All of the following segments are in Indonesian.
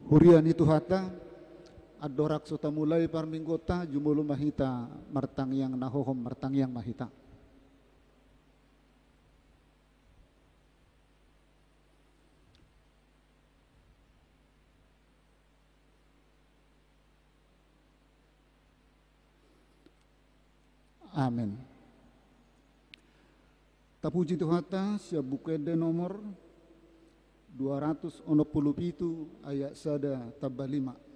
Hurian itu hata adorak sota mulai parminggota jumulu mahita martang yang nahohom martang yang mahita. Amin. Tapuji Tuhata siap bukede nomor 267 ayat sada tabah 5.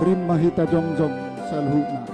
Rim mahita jongjong salhuna.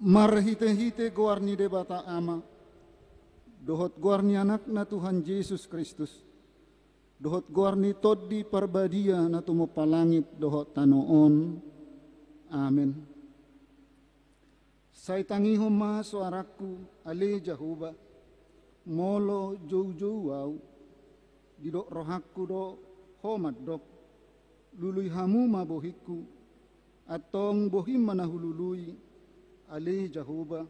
Marhite-hite guarni debata ama, dohot guarni anak na Tuhan Yesus Kristus, dohot guarni toddi parbadia na tumo palangit dohot tanoon, amen. Say tangihom ma suaraku ale Jahuba, molo jow-jowaw, didok rohakku do homad dok, luluy hamu mabohiku, atong bohim manahululuy, Ali Jahuba,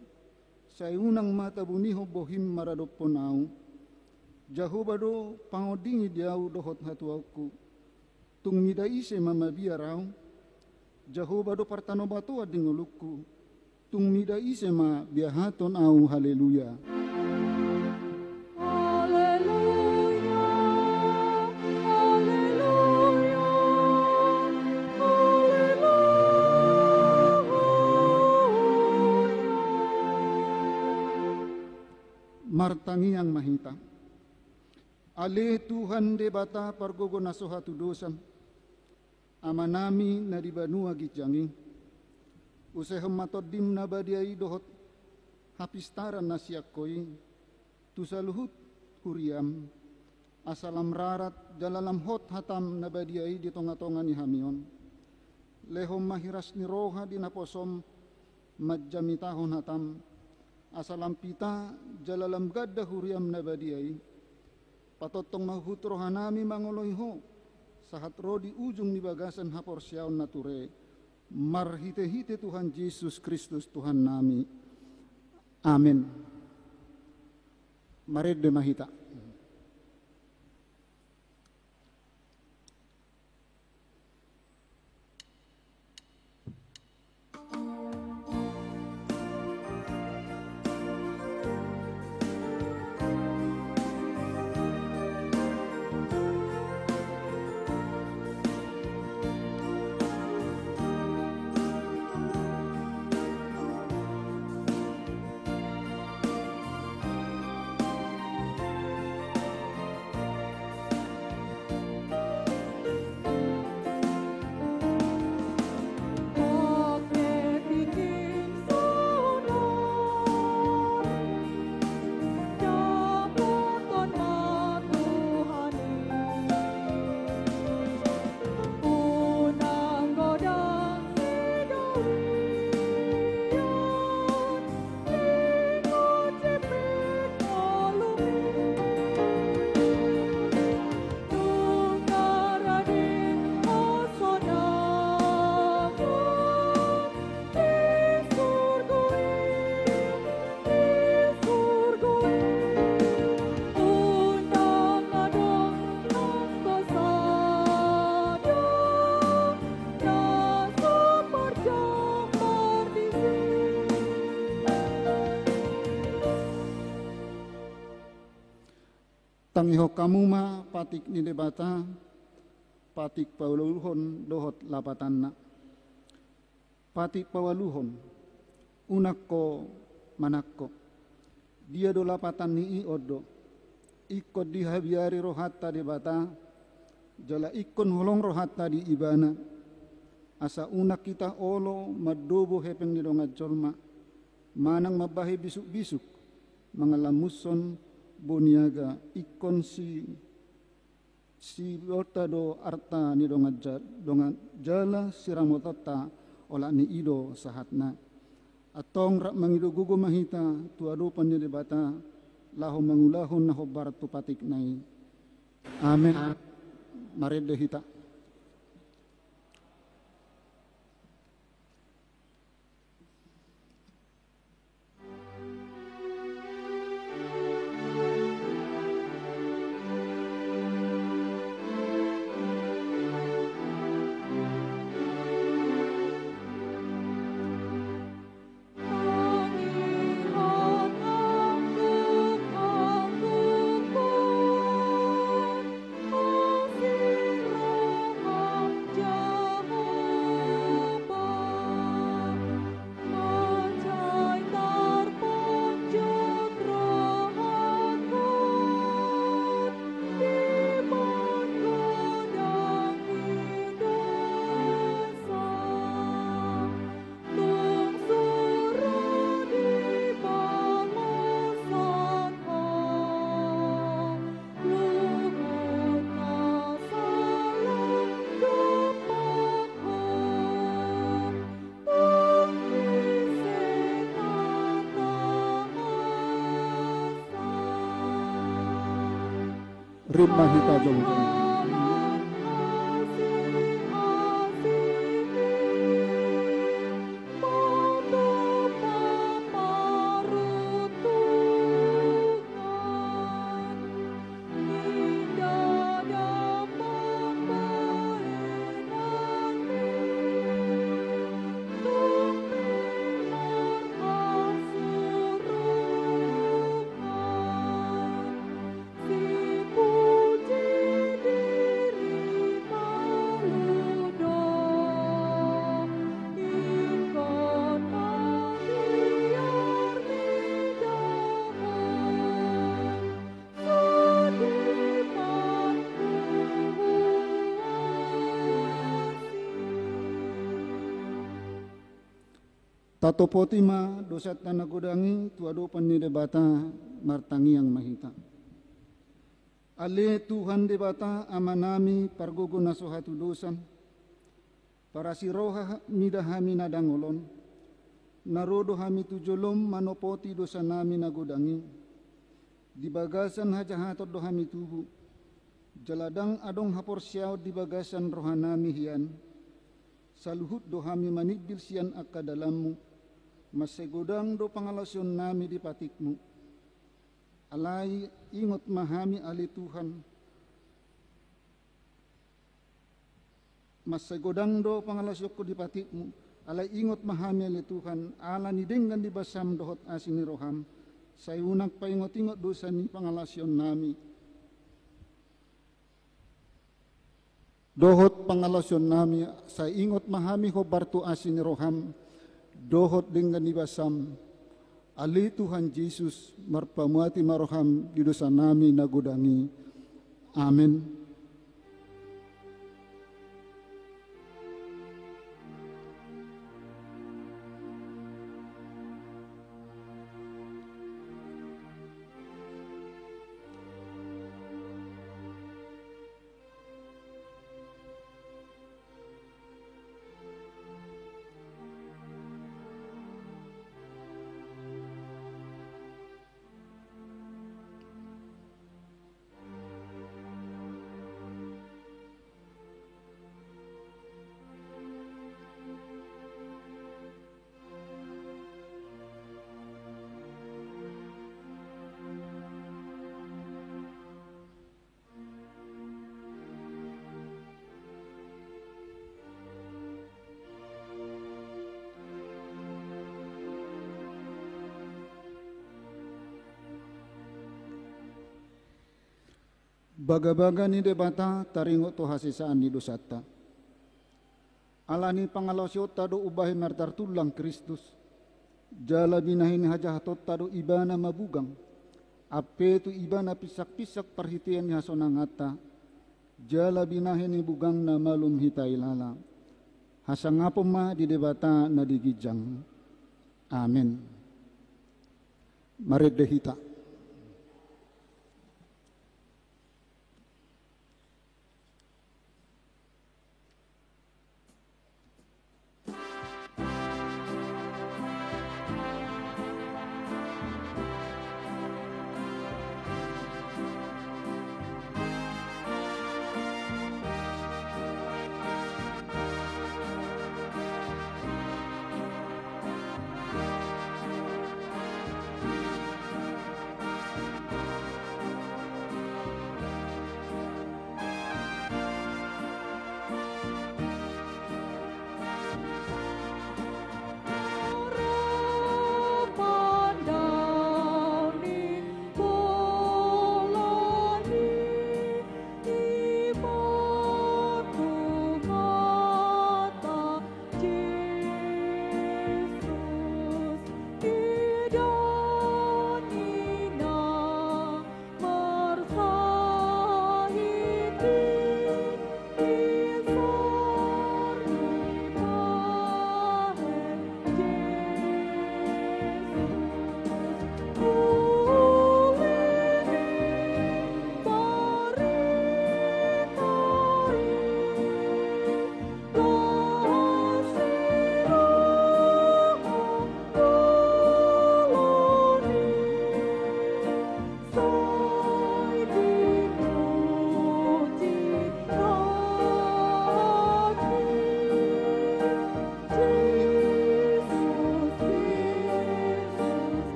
sa unang mata buniho bohim maradoponau, Jahuba do pangodingi diau dohot hatuaku, tung midai se mamabiaraw, Jahuba do partanobatu adinguluku, tung midai se ma biahaton au haleluya. Martangi yang mahita. Ale Tuhan debata pargogo nasohatu dosan. Amanami na di banua gitjangi. Usehem matodim na badiai dohot hapistaran nasiakoi. Tusaluhut huriam. Asalam rarat jalalam hot hatam na badiai di tonga-tonga ni hamion. Lehom mahiras ni roha di naposom madjamitahon hatam. Asalam pita jalalam gadda huriam nabadiai patotong mahut rohanami mangoloiho sahat rodi ujung ni bagasan haporsiaon nature marhite-hite Tuhan Yesus Kristus Tuhan nami amin. Maredde mahita. Tangiho kamuma patik ni debata, patik pawaluhon dohot lapatanna. Patik pawaluhon, unakko manakko. Dia do lapatan ni odo, ikut dihabiari rohatta debata, jala ikon holong rohatta di ibana. Asa unak kita olo madobo hepeng ni donga jolma, manang mabahi bisuk-bisuk, mangalamuson boniaga ikon si bota do arta ni donga jala siramotata ola ni ido sahatna. Atong rak mangido gugo mahita tuado panjede bata laho mangulahon na hobar tu patik nai. Amen. Marede hita. Rimma hita jongkong. Tato potima dosat tanah godangi tuado panni debata martangi yang mahita. Ale Tuhan debata amanami pargogo nasohatu dosan. Para siroha midahami nadangolon. Narodo hami tujolom manopoti dosa nami nagodangi. Di bagasan hajahatot dohami tuhu. Jaladang adong hapor siaw di bagasan rohanami hian. Saluhut dohami manigbil sian akka dalammu. Masegodang do pangalasyon nami di patikmu. Alai ingot mahami ali Tuhan. Masegodang do pangalasyoko di patikmu. Alai ingot mahami ali Tuhan. Ala nidenggan di basam dohot asini roham. Sayunak pa ingot-ingot dosa ni pangalasyon nami. Dohot pangalasyon nami. Say ingot mahami hobartu asini roham. Dohot dengan ibasam ali Tuhan Yesus marpamuati maroham di dosa nami nagodangi. Amin. Baga-baga ni debata taringo to hasisaan ni dosata. Alani pangalosyo tado ubahi mertar tulang Kristus. Jala binahin hajahatot tado ibana mabugang. Ape tu ibana pisak-pisak perhitian ni hasonangata. Jala binahin ni bugang na malum hitai lala. Hasangapom ma di debata na digijang. Amen. Marid dehita.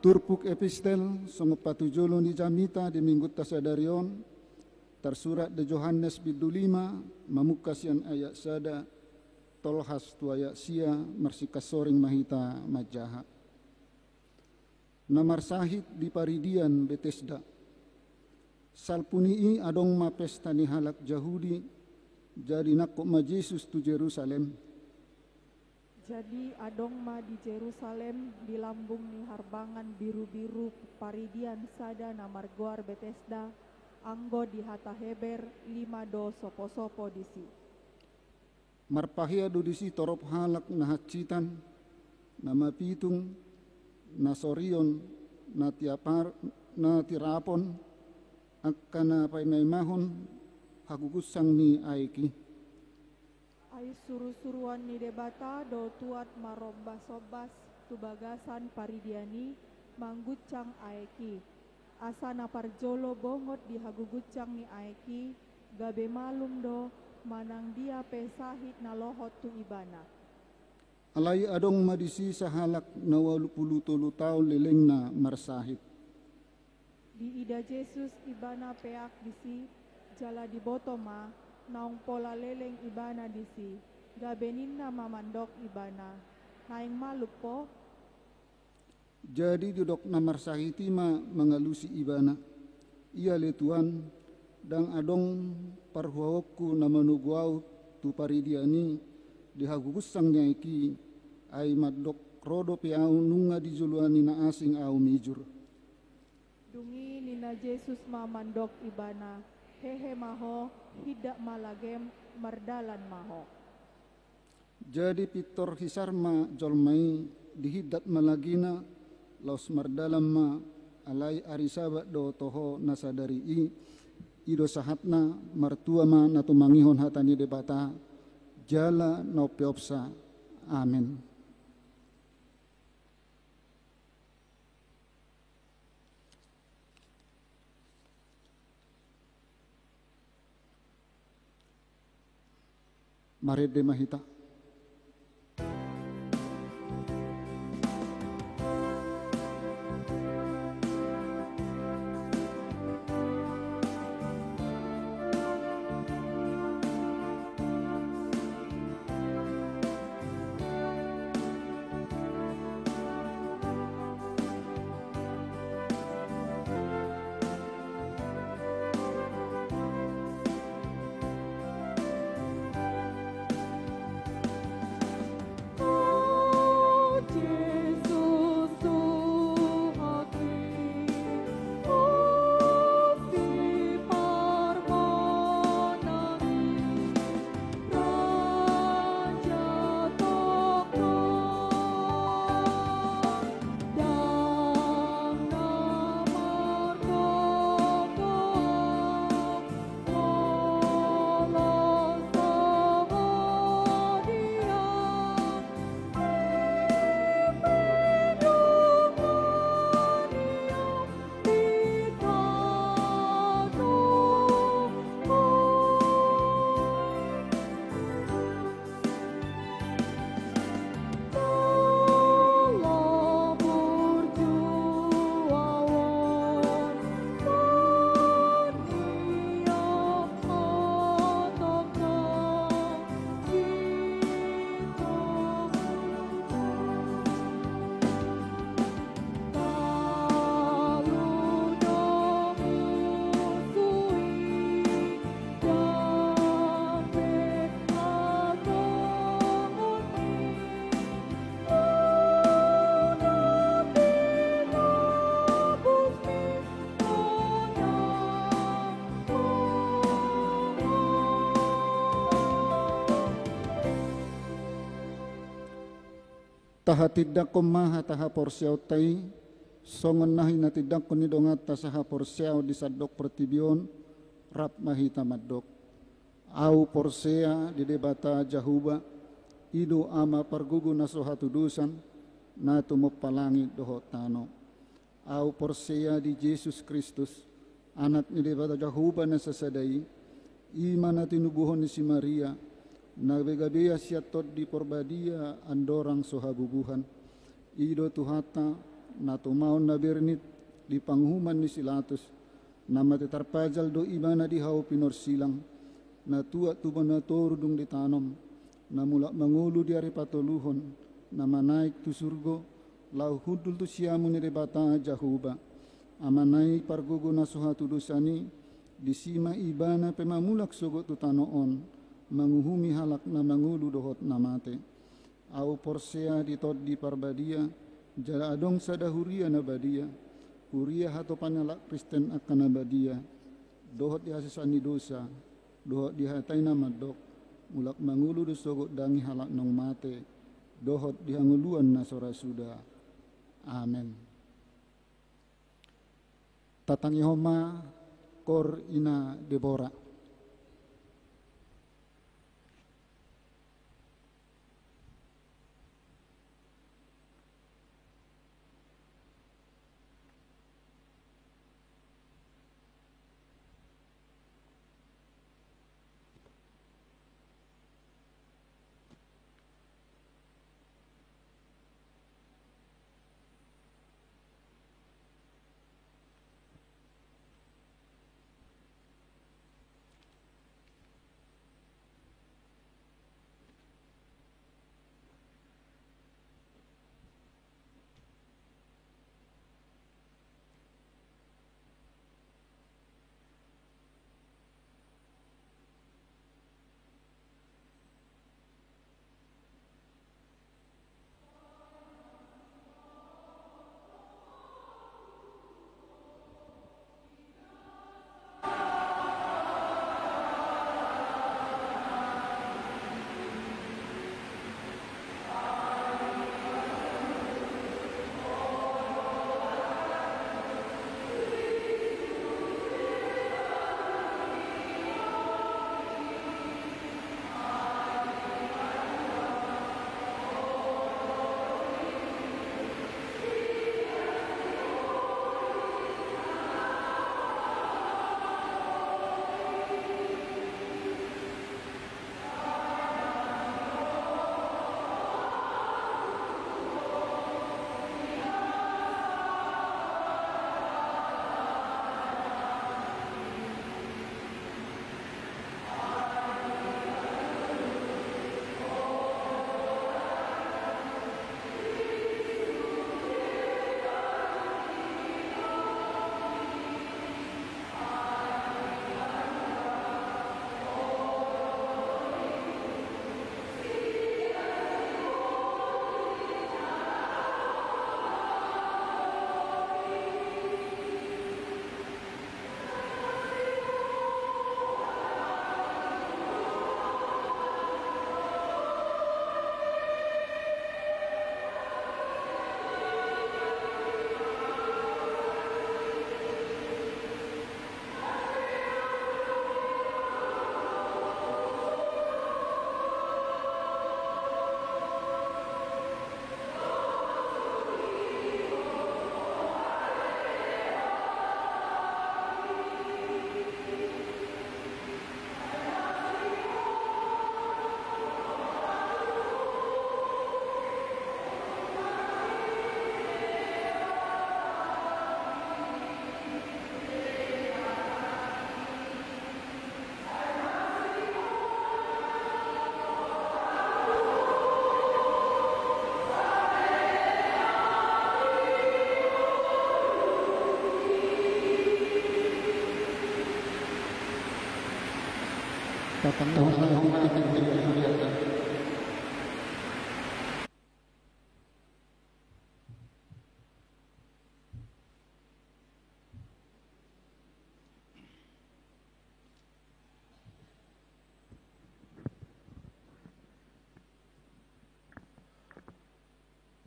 Turpuk epistel songo patujolo ni jamita di minggu tasadarion tersurat de Johannes bidu 5 mamukasian ayat sada tolhas tuaya sia mersikas soring mahita majaha. Namar sahid di paridian Betesda. Salpunii adong ma pesta ni halak Jahudi jadi nakuk ma Yesus tu Jerusalem. Jadi adong ma di Jerusalem di lambung ni harbangan biru-biru paridian sada namar goar Betesda anggo di hata Heber 5 do sopo-sopo disi. Marpahia do disi torop halak na hacitan nama pitung na sorion na tiapar na tirapon akkana painay mahon hagugusang ni aiki. Ai suru-suruan ni debata do tuat marobas-sobas tu bagasan paridiani manggucang aeki. Asa na parjolo bongot di hagugucang ni aeki gabe malum do manang dia pesahit na lohot tu ibana. Alay adong madisi sa halak na 80 taon leleng na marsahit. Di ida Jesus ibana peak disi jala di botoma naong pola leleng ibana disi gabenin na mamandok ibana naing malup po. Jadi dudok na marsahiti ma mengalusi ibana ia letuan dang adong parhuawku na manuguaw tu paridiani dihagugusang niya iki ay madok rodo piaw nunga di juluani na asing aw mijur. Dungi nina Jesus mamandok ibana hehe maho hidak malagem mardalan maho. Jadi pitor hisarma jolmai dihidat malagina laus mardalam ma alai arisaba do toho nasadari ido sahatna martua ma natu mangihon hatani debata jala no peopsa. Amin. Mari demahita. taha tidak komaha taha porsiau tai songon nahi na tidak koni dongat tasaha porsiau di sadok pertibion rap mahi tamadok au porsea di debata jahuba ido ama pargugu nasoha tudusan na tumopalangi doho tano au porsea di Yesus Kristus anak ni debata jahuba na sasadai iman na tinubuhon ni si Maria na begabea siatot di porbadia andorang sohabubuhan ido tuhata na tumaon na bernit di panghuman ni silatus na matetarpajal do imana di hau pinor silang na tua tuban na torudung di tanom na mula mangulu di ari patoluhon na manaik tu surgo lau hudul tu siamu ni rebata jahuba amanai pargugo na sohatu dosani disima ibana pemamulak sogo tu tanoon manguhumi halak na mangulu dohot namate au porsea ditod di parbadia jala adong sadahuria na badia huria hato panalak Kristen akan nabadia dohot di hasisani dosa dohot di hatai na madok mulak mangulu do sogo dangi halak nong mate dohot di hanguluan na sora suda amen. Tatangi homa kor ina Debora.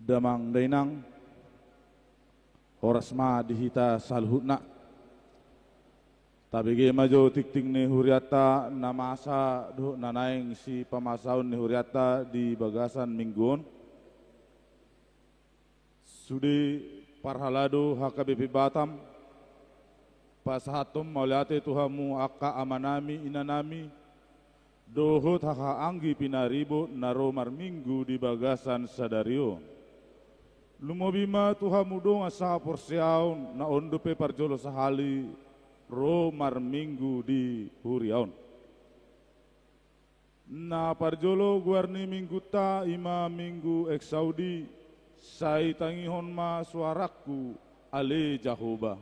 damang dainang horas ma dihita salhutna tabige majo tikting ni huriata namasa do nanaing si pamasaun ni huriata di bagasan mingguon sudi parhalado HKBP Batam pasahatom mauliate tuhamu akka amanami inanami dohot haka anggi pinaribo naro marminggu di bagasan sadario lumobima tuhamu dong asa porsiaun na ondo pe parjolo sahali ro marminggu di huriaun na parjolo guarni minggu ta ima minggu ek Saudi sai tangihon ma suaraku ale Jahoba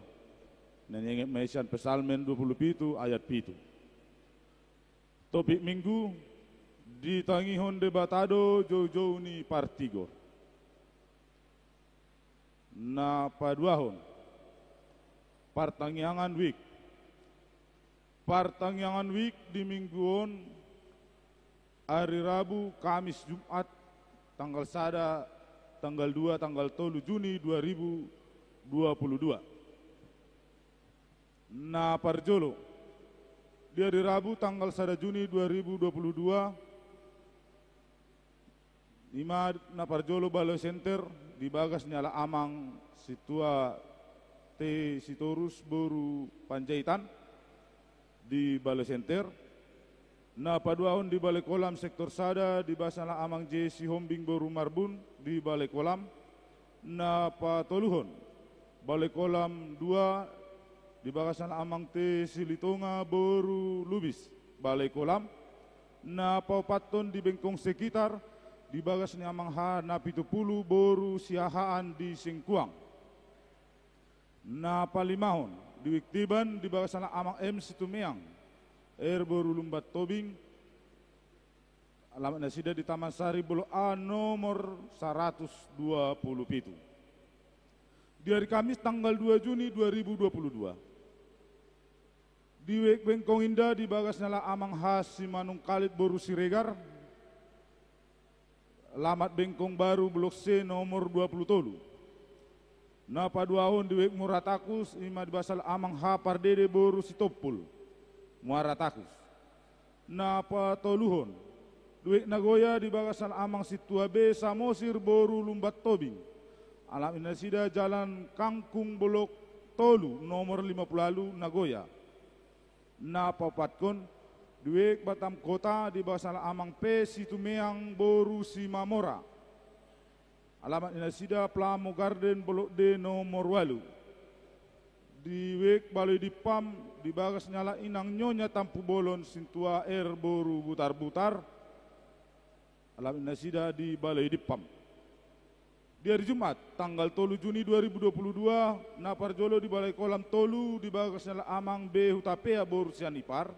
nanyengit maisan pesalmen 27 ayat 7 topik minggu di tangihon debatado jauh-jauh ni partigor na paduahon partangyangan week di mingguon hari Rabu Kamis Jumat tanggal 2 tanggal 3 Juni 2022 na parjolo di hari Rabu tanggal 1 Juni 2022 ima na parjolo Balai Center di bagas nyala amang situa te sitorus boru Panjaitan di Balai Center na paduahon di Balai Kolam sektor Sada di basala amang J si Hombing boru Marbun di Balai Kolam na patoluhon Balai Kolam 2 di bagasan amang te Silitonga boru Lubis Balai Kolam na paupaton di Bengkong sekitar di bagas ni amang ha na 70 boru siahaan di Singkuang na palimahon di Wiktiban di bagasan amang M Situmeang boru Lumbat Tobing alamat nasida di Taman Sari Bolo A nomor 127 di hari Kamis tanggal 2 Juni 2022 di Wek Bengkong Indah di bagas nala amang khas Simanung Kalit boru Siregar alamat Bengkong Baru Blok C nomor 20 na paduahon di Wek Muratakus ima di basal amang ha Pardede boru Sitopul Muaratakus na patoluhon duit Nagoya di bagasan amang situa B Samosir boru Lumbat Tobing alam inasida jalan Kangkung Bolok Tolu nomor 50 lalu Nagoya na papatkon duit Batam Kota di bagasan amang P Situmeang boru Simamora alamat inasida Plamo Garden Bolok D nomor 8 di Wek Balai Dipam di bagas nyala inang nyonya tampu bolon sintua boru butar-butar alam nasida di Balai Dipam di hari Jumat tanggal 3 Juni 2022 na parjolo di Balai Kolam Tolu di bagas nyala amang B Hutapea boru Sianipar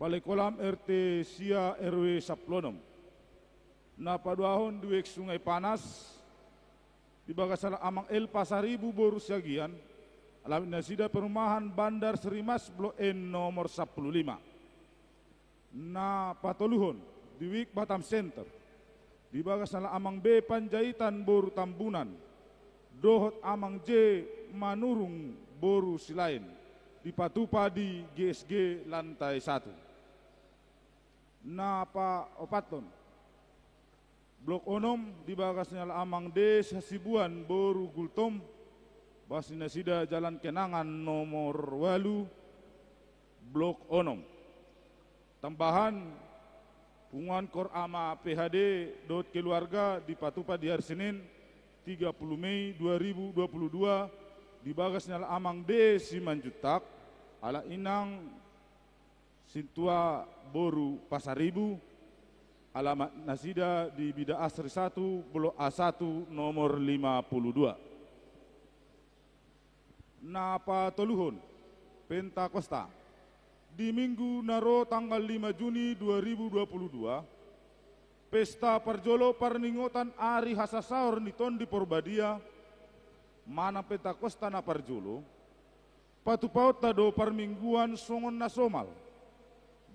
Balai Kolam RT Sia RW Saplonom na paduahon di Wek Sungai Panas di bagas nyala amang El Pasaribu boru Siagian alamin nasida perumahan Bandar Serimas Blok N nomor 15 na patoluhon di Wik Batam Center di bagas nala amang B Panjaitan boru Tambunan dohot amang J Manurung boru Silain di Patupa di GSG lantai 1 na pa opaton Blok Onom di bagas nala amang D Sasibuan boru Gultom Basi nasida Jalan Kenangan nomor 8 Blok Onom tambahan punguan kor ama PHD dot keluarga di Patupa di hari Senin 30 Mei 2022 di bagas nyala amang D Simanjutak ala inang Sintua boru Pasaribu alamat nasida di Bida Asri 1 Blok A1 nomor 52 na patoluhon Pentakosta di Minggu naro tanggal 5 Juni 2022 pesta parjolo parningotan Ari Hasasaur niton di Porbadia mana Pentakosta na parjolo patupaut tado parmingguan songon nasomal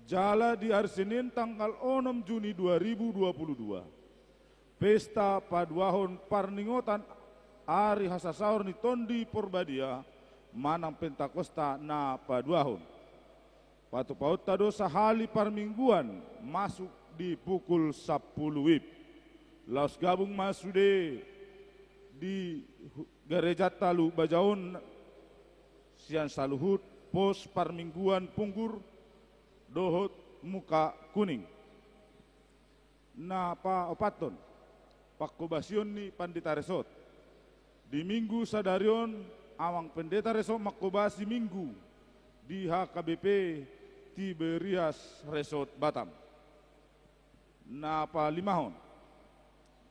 jala di hari Senin tanggal 6 Juni 2022 pesta paduahon parningotan ari hasasaur ni tondi porbadia manang pentakosta na paduahon. Patu paut tado sahali parmingguan masuk di pukul 10 WIB. Laos gabung masude di gereja talu bajaon sian saluhut pos parmingguan punggur dohot muka kuning. Na pa opaton pakobasion ni pandita resot. Di minggu sadarion awang pendeta resot makobasi minggu di HKBP Tiberias Resort Batam. Na pa limahon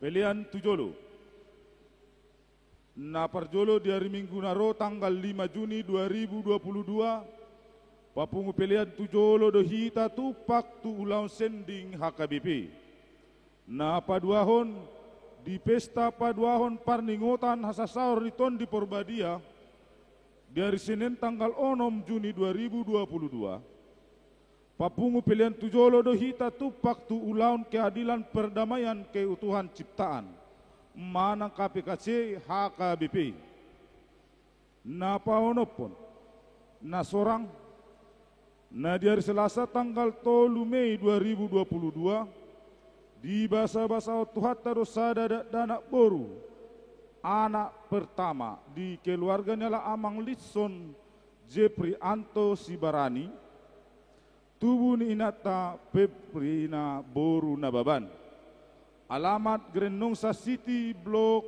pelian tujolo. Na parjolo di hari Minggu naro tanggal 5 Juni 2022 papungu pelian tujolo dohita tupak tu ulang sending HKBP. Na paduahon di pesta paduahon parningotan hasasaur riton di Porbadia di hari Senin tanggal 6 Juni 2022 papungu pilihan tujolo dohita tupak tu ulaun keadilan perdamaian keutuhan ciptaan manang KPKC HKBP. Na paonopon na sorang na di hari Selasa tanggal 3 Mei 2022 di basa-basa tuhatta dosa danak boru anak pertama di keluarganya la Amang Litson Jepri Anto Sibarani tubuh ni inata Peprina Boru Nababan. Alamat Grenongsa City Blok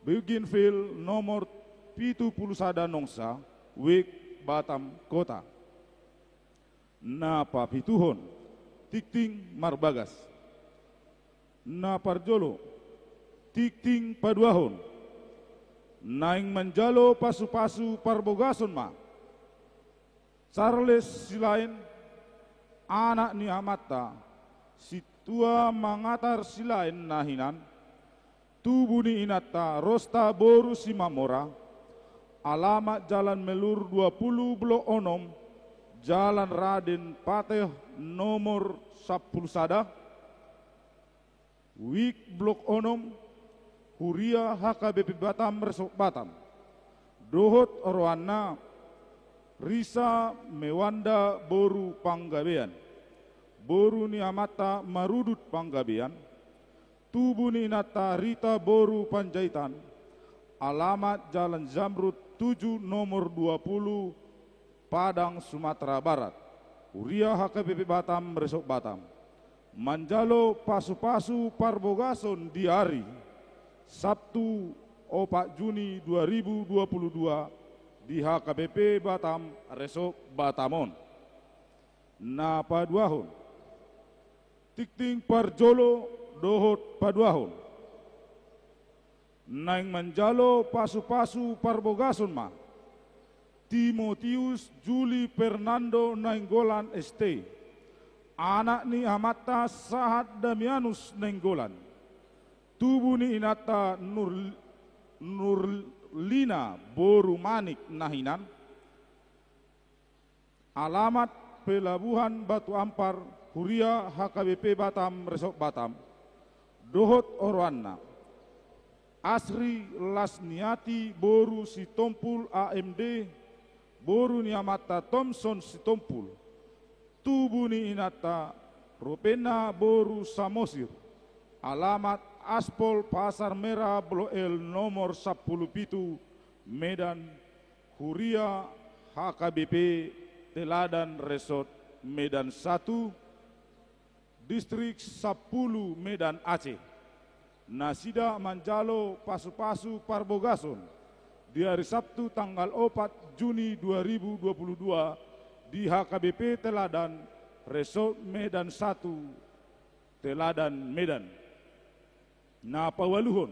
Bougainville nomor 71 Nongsa Wik Batam Kota. Na papituhon Tikting Marbagas. Na parjolo Tikting paduahon naing manjalo pasu-pasu parbogason ma Charles silain anak ni amata si tua mangatar silain nahinan tubuh ni inata Rosta Boru Simamora alamat Jalan Melur 20 Blok Onom Jalan Raden Pateh nomor 10 Sada Wik Blok Onom Huria HKBP Batam Resok Batam Dohot Orwana Risa Mewanda Boru Panggabean Boru ni amata Marudut Panggabean tubuh ni inata Rita Boru Panjaitan alamat Jalan Zamrud 7 nomor 20 Padang Sumatera Barat Huria HKBP Batam Resok Batam manjalo pasu-pasu parbogason di hari Sabtu 4 Juni 2022 di HKBP Batam Resok Batamon. Na paduahon Tikting parjolo dohot paduahon naing manjalo pasu-pasu parbogason ma Timotius Juli Fernando Nainggolan ST anak ni amata Sahat Damianus Nainggolan tubuh ni inata Nurlina Boru Manik Nahinan alamat Pelabuhan Batu Ampar Huria HKBP Batam Resok Batam dohot orwana Asri Lasniati Boru Sitompul AMD Boru Niamata Thompson Sitompul tubuh ni inata Ropena Boru Samosir alamat Aspol Pasar Merah Blok L nomor 10 Pitu Medan Huria HKBP Teladan Resort Medan 1 Distrik 10 Medan Aceh. Nasida manjalo pasu-pasu parbogason di hari Sabtu tanggal 4 Juni 2022 di HKBP Teladan Resort Medan 1 Teladan Medan. Na pawaluhon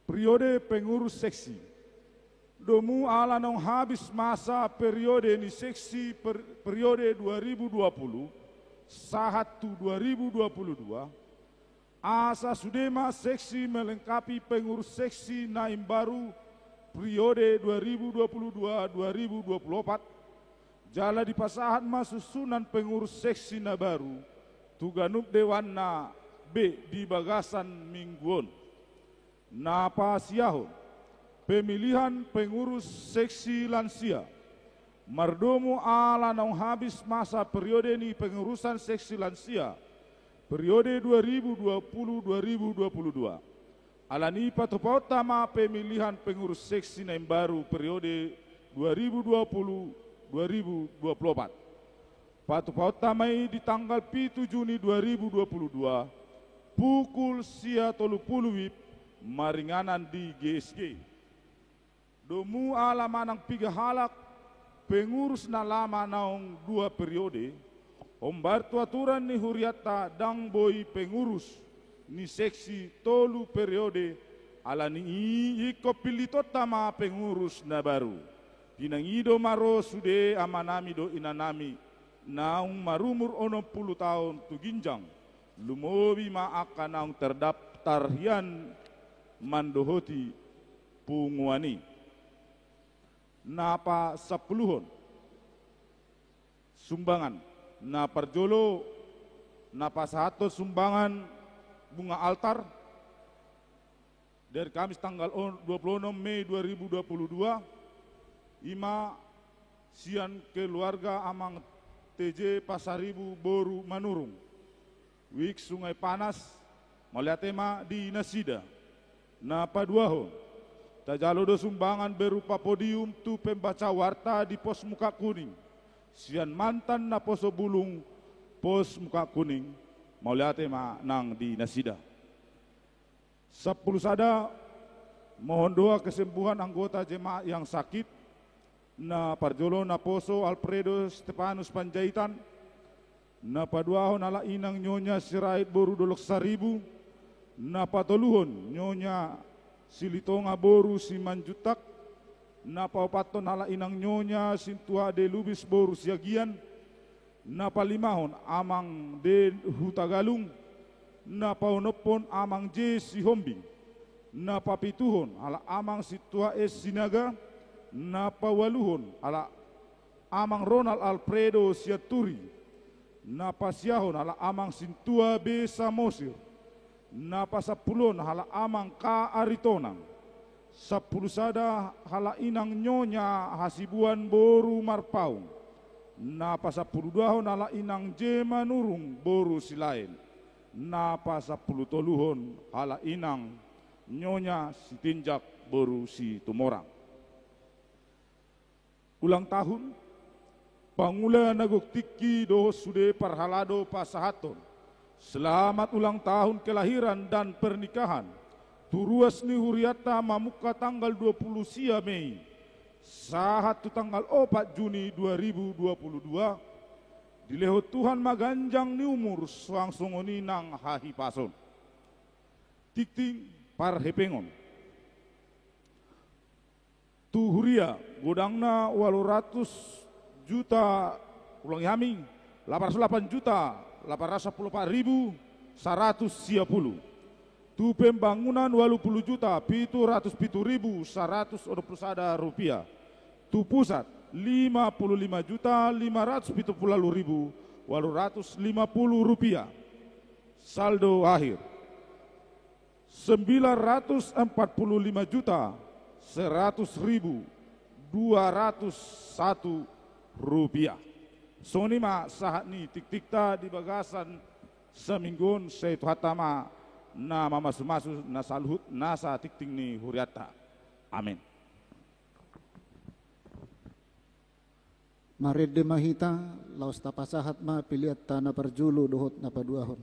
periode pengurus seksi domu ala nong habis masa periode ni seksi periode 2020 sahat 2022 asa sudema seksi melengkapi pengurus seksi naim baru periode 2022-2024 jala di pasahat masusunan pengurus seksi na baru tuganup dewan na B. Di bagasan mingguon. Napa siahon pemilihan pengurus seksi lansia. Mardomo ala naung habis masa periode ini pengurusan seksi lansia periode 2020-2022. Alani patopaut tama pemilihan pengurus seksi yang baru periode 2020-2024. Patopaut tamai di tanggal 7 Juni 2022 pukul 30 WIB maringanan di GSG. Domu alamanang piga halak pengurus na lama naung 2 periode, ombartu aturan ni huriata dang boy pengurus ni seksi tolu periode alani iko pilito tama pengurus na baru. Pinangido maro sude amanami do inanami naung marumur 60 tahun tu ginjang. Lumobi maaka naung terdaftar hian mandohoti punguani. Napa 10 sumbangan na parjolo napa 1 sumbangan bunga altar dari Kamis tanggal 26 Mei 2022 ima sian keluarga amang TJ Pasaribu Boru Manurung Wik Sungai Panas Maliatema di Nasida napa 2 tajalo do sumbangan berupa podium tu pembaca warta di pos muka kuning. Sian mantan na poso bulung pos muka kuning. Mauliate ma nang di Nasida. 10 sada mohon doa kesembuhan anggota jemaah yang sakit. Na parjolo na poso Alfredo Stepanus Panjaitan. Na paduahon ala inang nyonya Sirait Boru Dolok Saribu. Na patoluhon nyonya Silitonga Boru Simanjutak, napa paton ala inang nyonya Sintua de Lubis Boru Siagian, napa 5 amang de Hutagalung, napa onopon amang J Sihombing, napa 7 ala amang Situa S Sinaga, napa 8 ala amang Ronald Alfredo Siaturi, napa 9 ala amang Sintua B Samosir, napa 10 hala amang ka aritonang 10 sada hala inang nyonya Hasibuan Boru Marpaung napa 10 hala inang Jema Nurung Boru Silain napa 10 toluhon hala inang nyonya Sitinjak Boru Si Tumorang. Ulang tahun pangula nagoktiki do sude parhalado pasahaton. Selamat ulang tahun kelahiran dan pernikahan. Turuas ni huriata mamuka tanggal 20 sia Mei. Sahatu tanggal 4 Juni 2022. Dileho Tuhan maganjang ni umur suangsongoni nang hahi pason. Tikting parhepengon. Tu huria godangna 800 juta ulang yami 808 juta 814.110. Tu pembangunan 80 juta 707.121 rupiah. Tu pusat 55 juta 570.850 rupiah. Saldo akhir 945 juta 100.201 rupiah. Sonima sahat ni tik-tikta di bagasan seminggun seitu hatama na mamasu-masu na salhut nasa tikting ni huriata. Amin. Marede mahita laos tapasahat ma piliat tanah perjulu dohot na paduahon.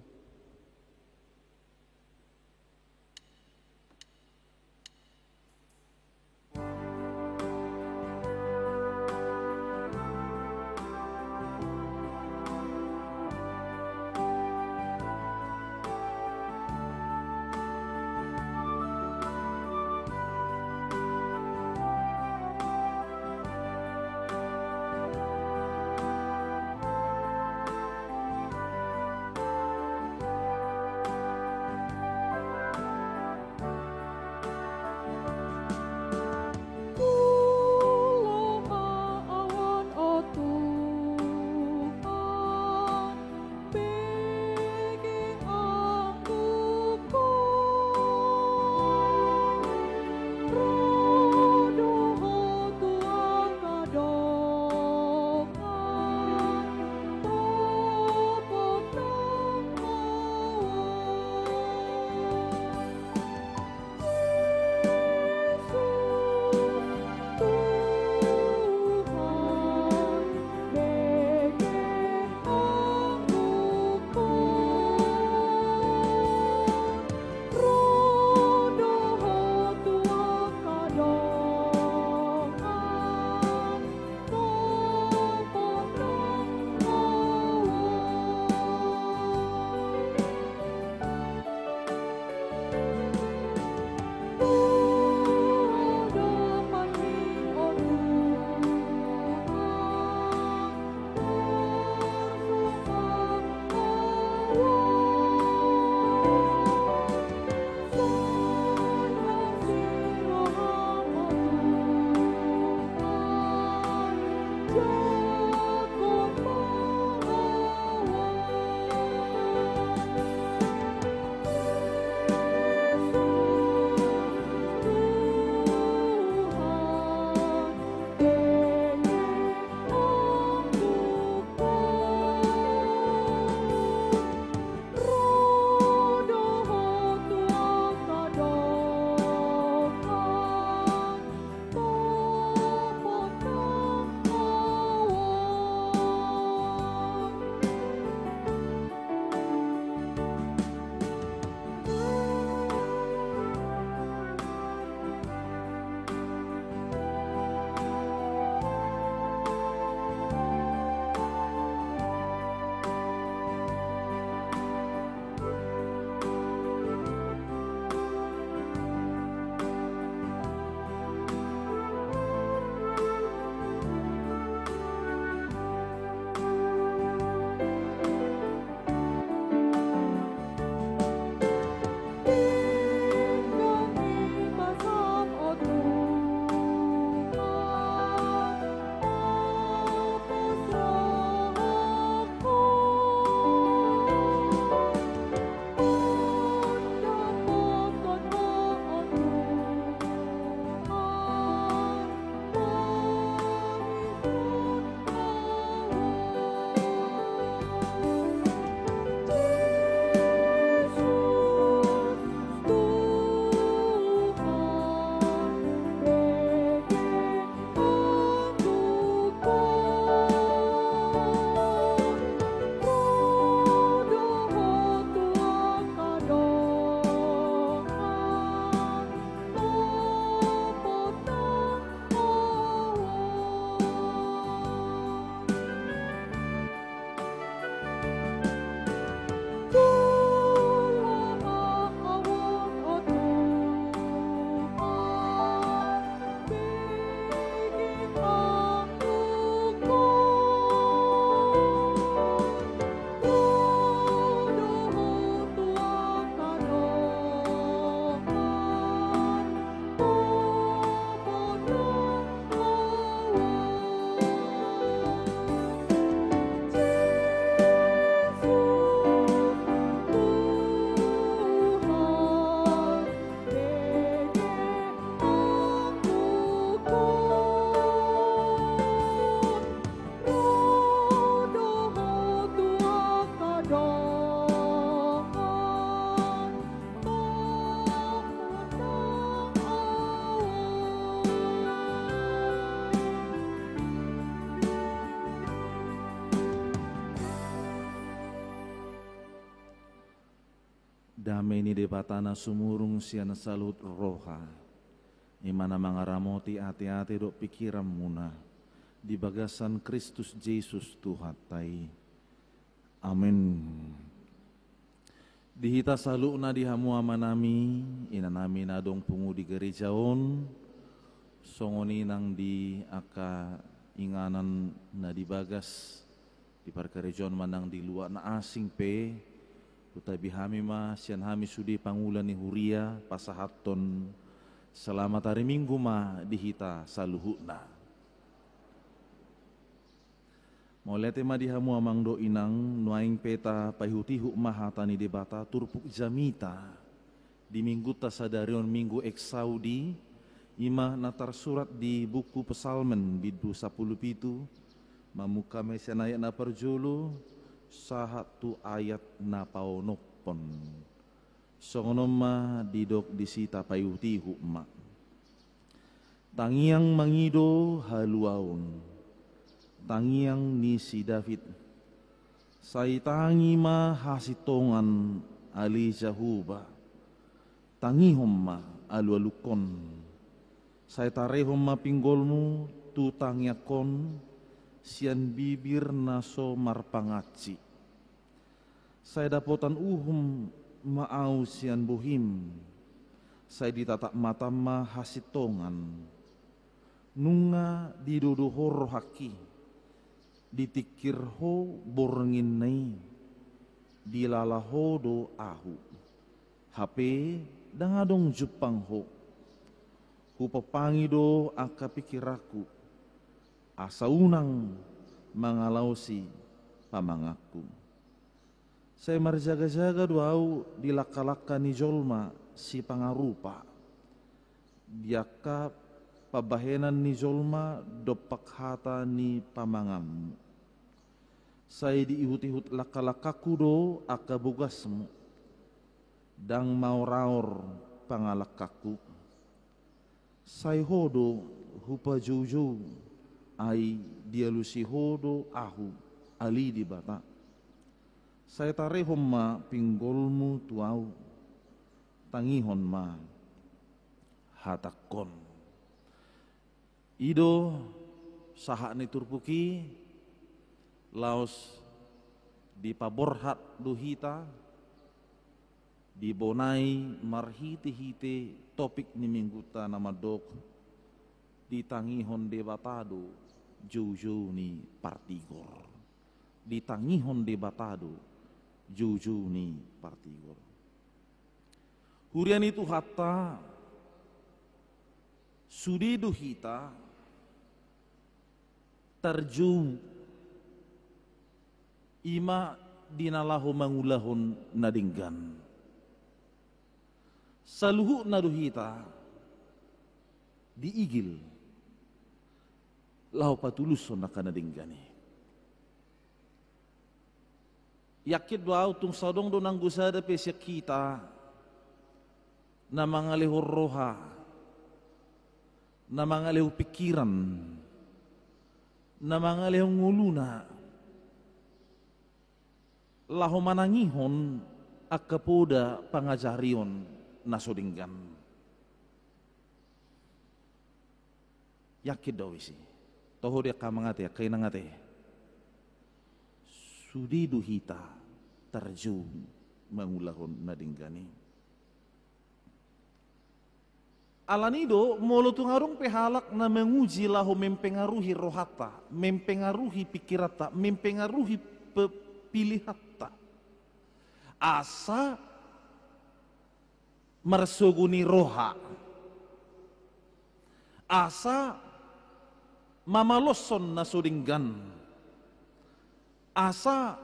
damai ni debatana sumurung sian salut roha. Imana mangaramoti hati-hati dok pikiran muna di bagasan Kristus Yesus Tuhatai. Amin. Dihita salukna di hamu amanami, inanami nadong pungu di gerejaon, songoni nang di aka inganan na di bagas di parkarejon manang di luar na asing pe, utabi hami ma sian hami sudi pangulan ni huria pasahaton selamat hari Minggu ma dihita saluhuna. Molete ma dihamu amang do inang nuaing peta pahutihu mahatani debata turpuk jamita di minggu tasadarion minggu eksaudi ima natar surat di buku pesalmen bidu 10 pitu mamuka mesenaya na perjulu sahatu ayat na paonopon songonoma didok disita pahutihu ma tangiang mangido haluaun tangiang ni si David say tangi ma hasitongan ali jahuba tangihom ma alualukon say tarehom ma pinggolmu tu tangyakon sian bibir naso marpangaci say dapotan maau sian bohim say ditatak mata ma hasitongan nunga diduduhor haki ditikir ho borngin nai dilalaho do ahu HP dangadong jupang ho hupapangi do aka pikiraku asa unang mangalausi pamangaku saya marjaga-jaga doau dilaka-laka ni jolma si pangarupa diaka pabahenan ni jolma dopak hata ni pamangam saya diihut-ihut laka-lakaku do aka bugasmu dang mau raor pangalakaku saya hodo hupa juju ai dialusi hodo ahu ali di bata saya tarehom ma pinggolmu tuau tangihon ma hatakon ido sahak ni turpuki laos di paborhat duhita di bonai marhiti-hiti topik ni mingguta nama dok di tangihon debatado juju ni partigor di tangihon debatado juju ni partigor hurian itu hatta sudi duhita terjun ima dinalahu mangulahun nadinggan saluhu naduhita diigil lahu patuluson nakana dinggani yakit doa tung sadong do nang gusada pesyak kita na mangalihur roha na mangalihur pikiran na mangalihur nguluna lahu manangihon akapoda pangajarion nasodinggan yakit daw isi toho dia kamangate kay nangate sudi duhita terjun mangulahon nadinggani alanido molotungarung pehalak na menguji lahu mempengaruhi rohata mempengaruhi pikirata mempengaruhi pilihata asa marsuguni roha asa mamaloson na sudinggan asa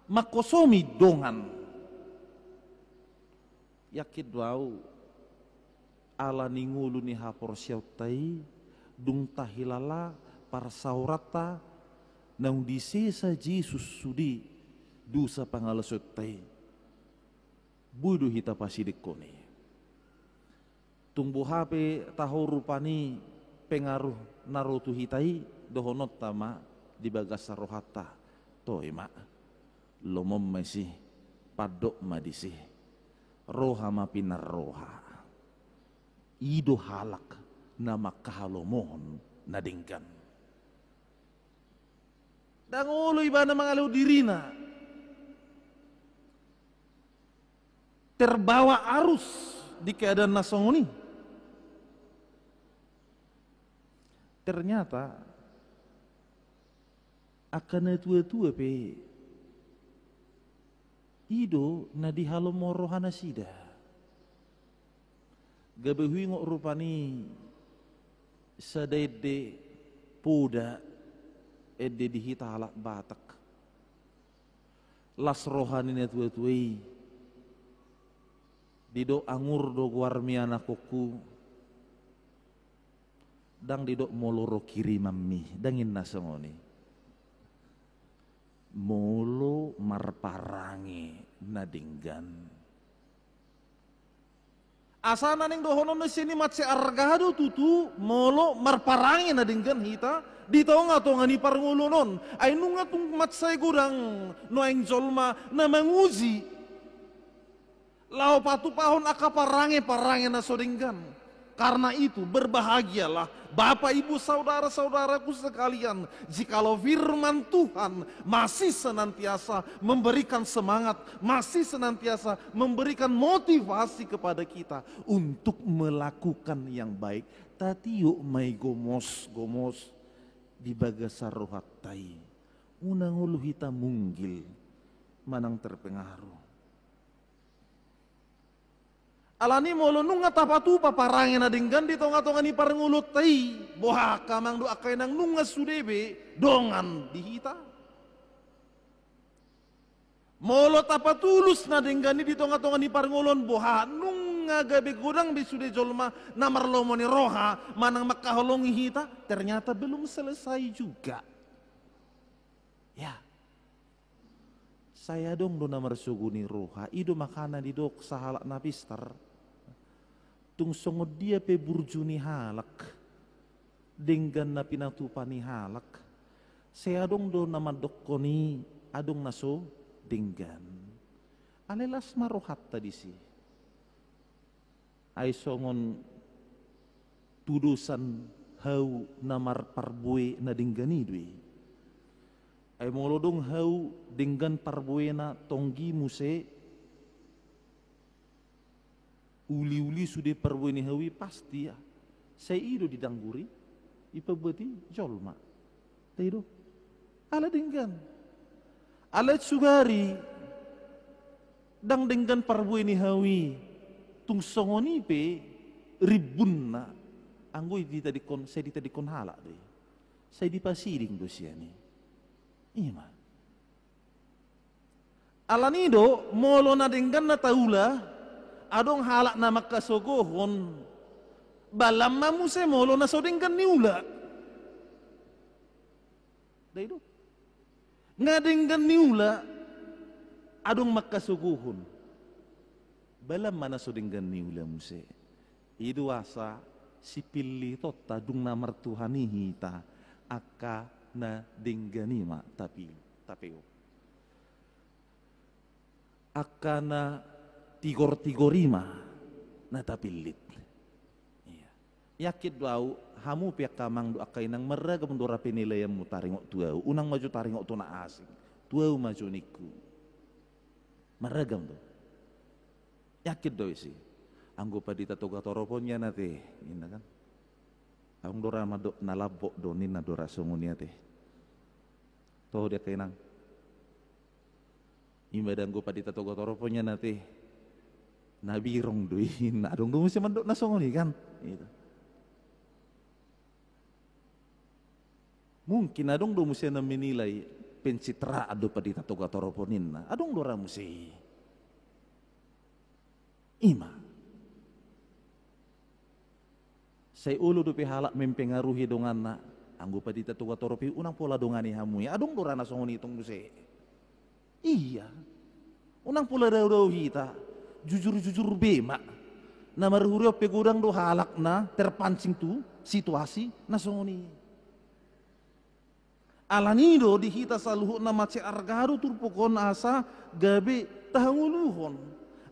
makosomi dongan yakid wau ala ningulu ni hapor syautai dung tahilala para saurata nang disesa Jesus sudi dusa pangalasutay budu hita pasidik koni tumbuh hape tahu rupani pengaruh narutu hitai dohonot tama di bagas rohata to ima lomom masih padok madisi roha mapinar roha. Ido halak nama kahalomohon nadingkan. Dangulo iba na mangalaw dirina. Terbawa arus di keadaan nasongoni. Ternyata akan tua-tua pe ido na di halomo rohana sida. Gabehui ngok rupani sadede puda edde dihita halak batak. Las rohani na tua-tuai dido angur do guarmiana koku dang dido moloro kiri mami dangin nasongoni molo marparangi nadinggan asana ning dohono na sini matse argado tutu molo marparangi nadinggan hita dito nga to nga ni parngulo non ay nunga tung matsay gurang no ang jolma na manguzi lau patu pahon akaparange na sodinggan. Karena itu berbahagialah Bapak Ibu saudara-saudaraku sekalian, jikalau firman Tuhan masih senantiasa memberikan semangat, masih senantiasa memberikan motivasi kepada kita untuk melakukan yang baik. Tati yuk may gomos di bagasar rohatai. Unang ulu hita munggil manang terpengaruh. Alani molo nunga tapatu paparangin na dinggan di tonga-tonga ni parengulut tay boha kamang do akay nang nunga sudebe dongan dihita. Molo tapatulus na dinggan di tonga-tonga ni parengulon boha nunga gabi gudang bisude jolma na marlomo ni roha manang makaholongi hita ternyata belum selesai juga. Ya. Saya dong do na marsuguni roha ido makanan di dok sahalak na pistar. Tung songod dia pe burjuni halak denggan na pinatupani halak saya dong do nama dokoni adong naso denggan alelas marohat tadi si ay songon tudusan hau namar parbue na denggani dui ay molodong hau denggan parbue na tonggi muse uli-uli sudah perbuini hawi pasti ya. Saya ido didangguri, ipabeti jolma. Taido, ala denggan, ala sugari, dang denggan perbuini hawi, tung songoni pe ribun na, anggoi di tadi kon, saya di tadi kon halak deh. Saya di pasiring dosiani. Iya mah. Ala nido molo na denggan na taula. Adong halak na makasogohon balam mamuse molo na sodinggan niula daido ngadinggan niula adong makasogohon balam mana sodinggan niula muse idu asa sipili tota dung na martuhani hita aka na dinggani ma tapi aka na tigor-tigorima na tapilit. Iya. Yakit doau hamu pihak kamang do akay nang meragam do rapi nilai mu taringok tuau. Unang maju taringok tu na asing. Tuau maju niku. Meragam do. Yakit do isi. Anggo pa dita toga toroponnya nate. Ina kan. Ang dora mado nalabok do nina dora songonia te. Toh dia kay nang. Imbadang go pa dita toga toroponnya nate. Nabirong duin, adong do mesti mandok nasongoni kan, itu. Mungkin adong do mesti na menilai pencitra ado pa dita toga toroponin na, adong do ra mesti. Ima. Say ulo do pihalak mempengaruhi dongan na, anggo pa dita toga toropi unang pola dongani hamu ya, adong do ra nasongoni itong mesti. Iya. Unang pola daw hita. Jujur-jujur bema na marhuryo pegudang do halak na terpancing tu situasi na songoni alanido dihita saluhu na matse argado turpukon asa gabi tahanguluhon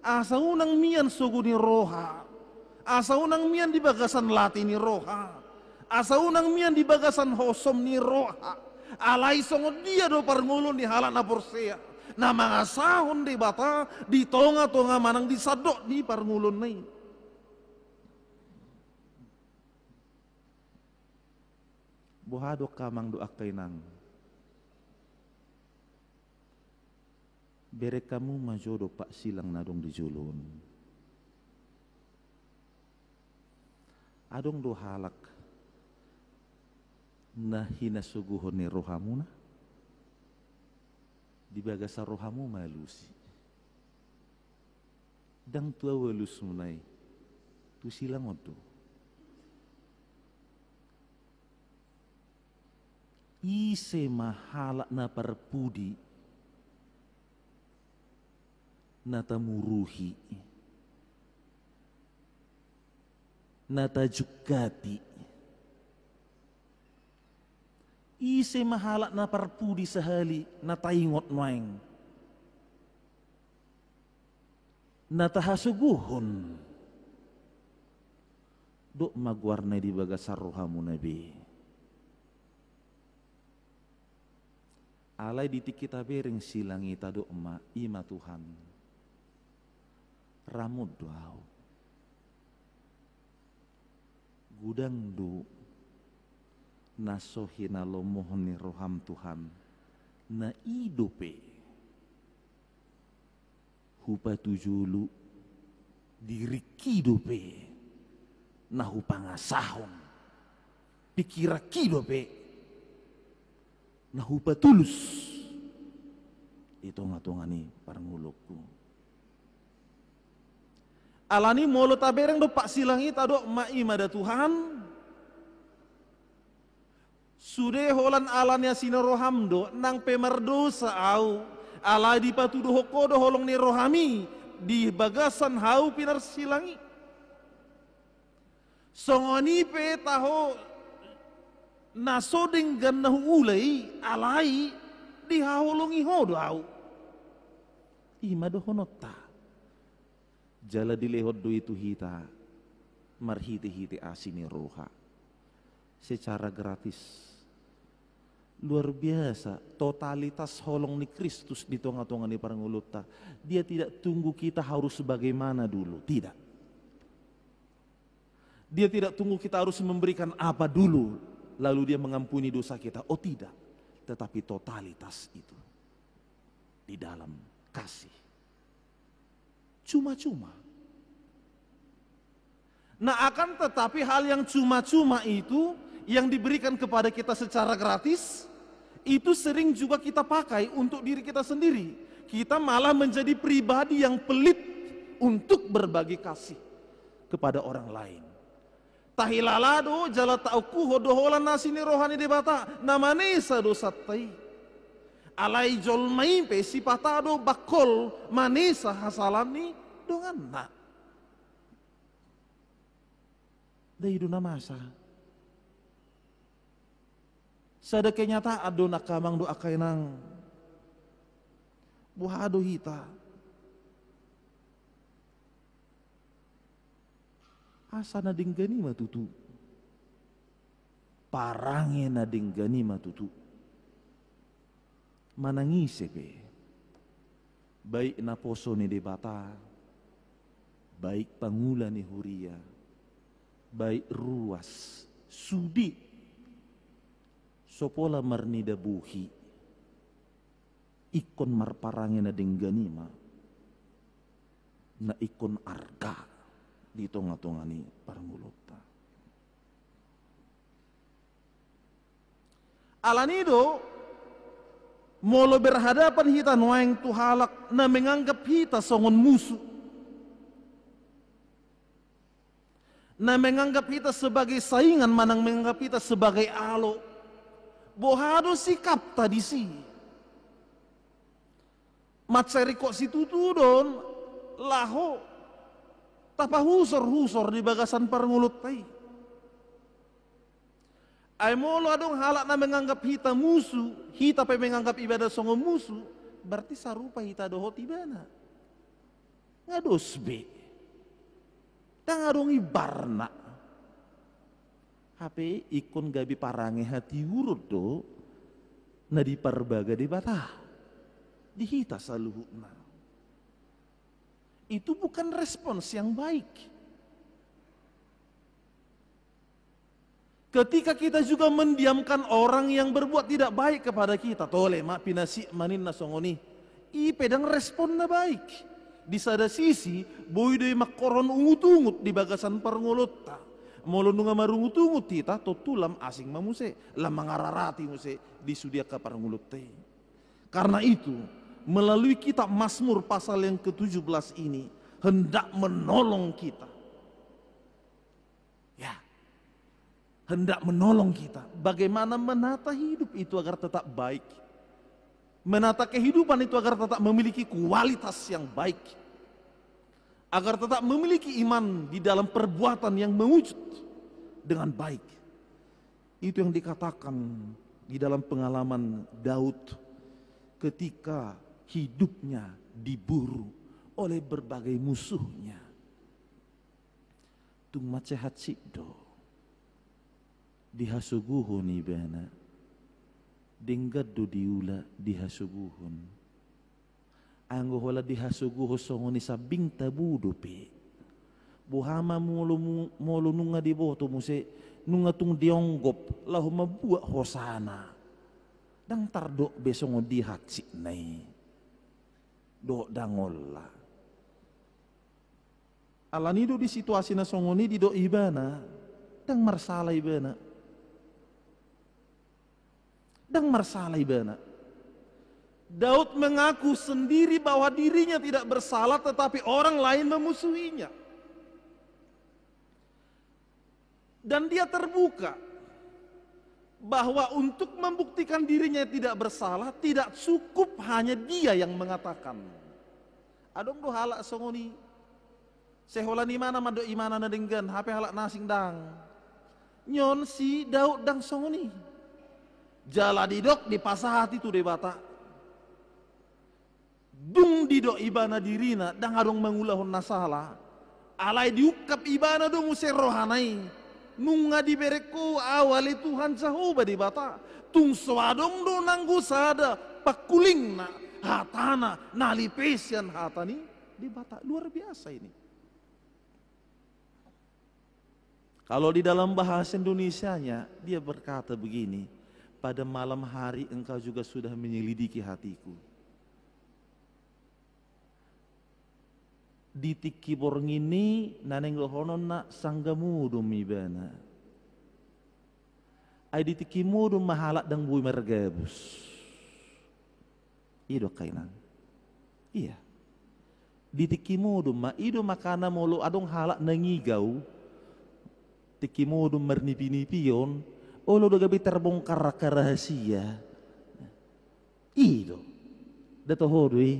asa unang mian sugu ni roha, asa unang mian di bagasan lati ni roha, asa unang mian di bagasan hosom ni roha, alai songo dia do parngulun ni halak na porsea, na mga sahon di bata, di tonga-tonga manang di sadok di parngulun na buhado kamang doak kay nang bere kamu majodo pak silang nadong di julun adong do halak na hinasuguhon ni rohamu na di bagasa rohamu malusi dang tua walus munay tu silang odo ise mahala na parpudi na tamuruhi na tajukati ise mahala na parpudi sahali na taingot noeng na tahasuguhon do magwarnay di bagasar rohamu nabi alay di kita bereng silang ita do ma ima Tuhan ramud doaw gudang do nasohi na lomohon ni roham Tuhan na idope hupa tujulu diri kidope na hupangasahon pikira kidope na hupa tulus ito nga ni parangulokku alani molo tabereng do pak silang ita do maimada Tuhan sude holan alannya sinaroham do nang pemardosa au ala di patudo hokodo holong ni rohami di bagasan hau pinar silangi songoni pe taho nasodeng ganahu ulay alai di haholongi hodo au ima do honota jala dilehod do itu hita marhiti-hiti asini roha secara gratis luar biasa totalitas holong ni Kristus di tonga-tonga ni paranguluta dia tidak tunggu kita harus sebagaimana dulu tidak dia tidak tunggu kita harus memberikan apa dulu lalu dia mengampuni dosa kita. Oh tidak, tetapi totalitas itu di dalam kasih. Cuma-cuma. Nah akan tetapi hal yang cuma-cuma itu yang diberikan kepada kita secara gratis itu sering juga kita pakai untuk diri kita sendiri. Kita malah menjadi pribadi yang pelit untuk berbagi kasih kepada orang lain. Tahilalado jala tauku hodoholan nasini rohani debata namanesa do satai alai jolmai pe sipatado bakol manesa hasalani dongan na daidu namasa sada kenyataan do nakamang do akainang buhado hita asa na dinggani matutu parange na dinggani matutu manangise pe baik na poso ni debata baik pangula ni huria baik ruas sudi sopola marnida buhi ikon marparange na dinggani ma na ikon arga di tonga-tonga ni parangulota. Alanido molo berhadapan hita noeng tuhalak na menganggap hita songon musuh. Na menganggap hita sebagai saingan manang menganggap hita sebagai alo. Bohado sikap tadi si. Matseri kok situ don laho tapa husor-husor di bagasan parngulut tay. Ay molo adong halak na menganggap hita musuh, hita pa menganggap ibadah songo musuh, berarti sarupa hita dohot ibana. ngados be. Dan ngadong ibarna. HP ikon gabi parange hati urut do. Na diparbaga di bata. Dihita saluhutna. Itu bukan respons yang baik. Ketika kita juga mendiamkan orang yang berbuat tidak baik kepada kita. Tole mak pinasi manin nasongoni. Pedang respon na baik. Di sada sisi, boy doy makoron ungut-ungut di bagasan parngolota. Molo nunga marungut-ungut tita, totulam asing mamuse. Lamang ararati muse di sudiaka parngolote. Karena itu, melalui kitab Mazmur pasal yang ke-17 ini, hendak menolong kita. Ya, hendak menolong kita. Bagaimana menata hidup itu agar tetap baik. Menata kehidupan itu agar tetap memiliki kualitas yang baik. Agar tetap memiliki iman di dalam perbuatan yang mewujud dengan baik. Itu yang dikatakan di dalam pengalaman Daud ketika hidupnya diburu oleh berbagai musuhnya. Tung macehat sikdo dihasuguhun ibana. Denggado diula dihasuguhun. Anggo wala dihasuguhun songoni sabing tabudo pe. Buhama molo nunga diboto muse nunga tung dionggop lahu mabuak hosana. Dang tardok besongo dihatsi nai. Do dangolla. Alanido di situasi na songoni di do ibana. Dang marsala ibana. Dan masalah ibana. Daud mengaku sendiri bahwa dirinya tidak bersalah tetapi orang lain memusuhinya. Dan dia terbuka bahwa untuk membuktikan dirinya tidak bersalah tidak cukup hanya dia yang mengatakan. Adong do halak songoni. Seholan imana mado imana na denggan hape halak nasing dang. Nyon si Daud dang songoni. Jala didok di pasahati tu debata. Dung didok ibana dirina dan harung mengulahun nasala. Alai diukap ibana do muse rohanai. Nunga dibereko awali Tuhan sahuba debata. Tung swadong do nanggu sada pakuling na hatana nalipesian hatani debata luar biasa ini. Kalau di dalam bahasa Indonesianya dia berkata begini. Pada malam hari engkau juga sudah menyelidiki hatiku. Di tiki borngini naneng lohonon na sanggamudum ibana. Ay di tiki mudum mahalak dang bui mergabus. Ido kainan. Iya. Di tiki mudum ma ido makana molo adong halak nangigaw. Tiki mudum mernipi-nipion. Olo do gabi terbongkar rahasia. Ido. Dato hodoi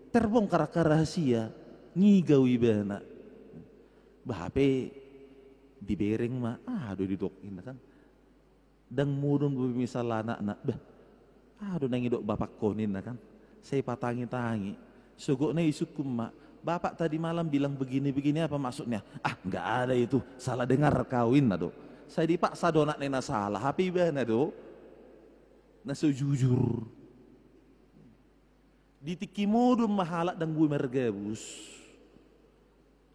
terbongkar rahasia ngigaw ibana. Bahape dibereng ma do didokin kan. Dang mudun misal anak nak bah. Do nangidok bapak konin kan. Saya patangi-tangi. Sugok na isukum ma. Bapak tadi malam bilang begini-begini apa maksudnya? Enggak ada itu. Salah dengar kawin do. Saya dipaksa donat nena salah, happy bana do. Naso jujur. Ditikimodum mahalak dan bui mergabus.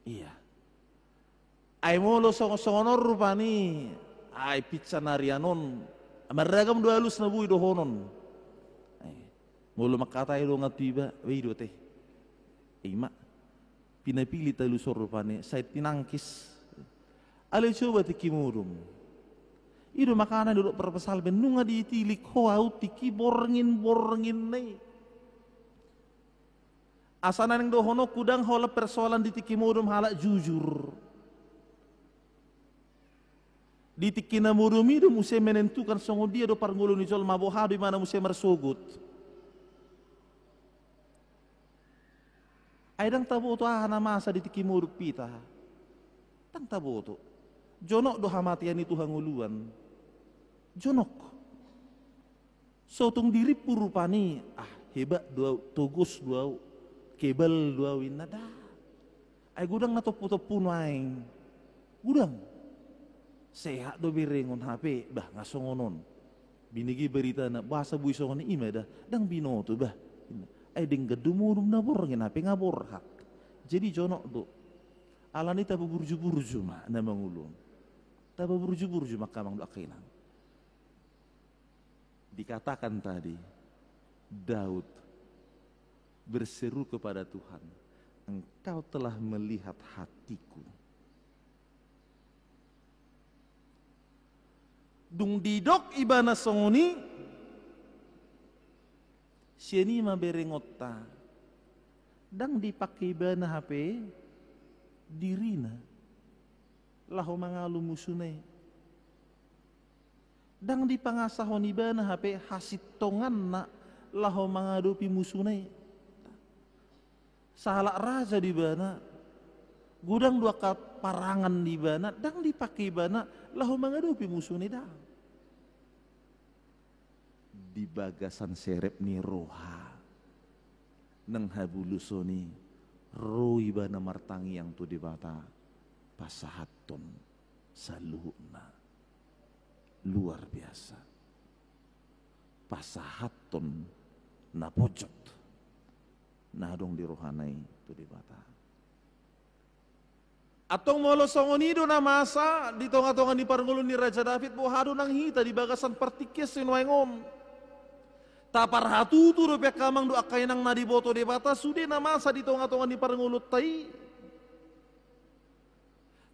Iya. Ay molo songo-songonor rupani. Ay pizza narianon. Amaragam do halus na bui dohonon. Molo makatay do ngatiba, weido teh. Ima. Pinapili tayo lusor rupani, saya tinangkis. Alay coba tikimudum. Ido makanan duduk perpesal benunga ditilik hoau tiki borngin nei. Asanan yang dohono kudang hola persoalan di tikimudum halak jujur. Di tikina mudum itu muse menentukan songo dia do parngulu ni jol maboha di mana muse mersogut. Aidang taboto ahana masa di tikimudum pita. Tang taboto. Jonok do hamatian itu hanguluan. Jonok. Sotung diri purupani. Hebat dua togus dua kebal dua winada. Ay gudang na topu-topu naing. Gudang. Sehat do birengon HP, bah ngasongonon. Binigi berita na bahasa buisongon ima dah, dang binoto bah. Ay ding gedumurum na borngin HP ngabor hak. Jadi jonok do. Alani tabu burju-burju ma na mangulun. Tabu burju-burju makamang do akinang. Dikatakan tadi, Daud berseru kepada Tuhan, Engkau telah melihat hatiku. Dung didok ibana songoni, sieni ma berengota, dang dipakai ibana HP, dirina, lahu mangalu musunai. Dang dipangasahon ibana HP hasit tongan na lahu mengadupi musunai. Salah raja di bana, gudang dua parangan di bana, dang dipakai bana lahu mengadupi musunai dah. Di bagasan serep ni roha, nang habulusoni, roi bana martangi yang tu dibata, pasahaton saluhna. Luar biasa. Pasahaton na pojot. Nadong di rohanai tu di bata. Atong molo songonido na masa di tonga-tonga ni parngulun ni Raja David bohado nang hita di bagasan partikes sinuengon. Tapar hatutu do kamang do akay nang nadiboto di bata sudi na masa di tonga-tonga ni parngulut tai.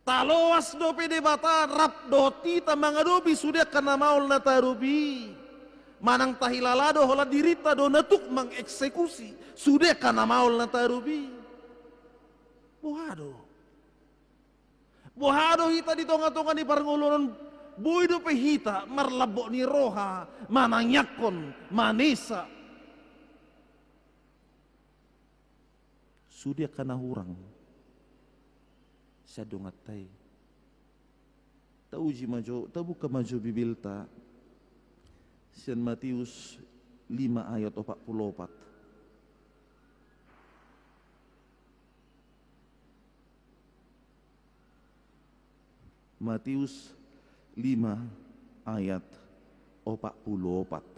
Taloas do pede bata rap doti tamangadobi sudah kana maul na tarubi. Manang tahilalado hola dirita do natuk mengeksekusi sudah kana maul na tarubi. Bohado. Bohado hita di tonga-tonga ni parngulun boy do pe hita marlabo ni roha mananyakon manesa. Sudah kana hurang. Sadongat tay. Tauji majo, tabuka majo bibilta. San Matius 5 ayat 44. Matius 5 ayat 44.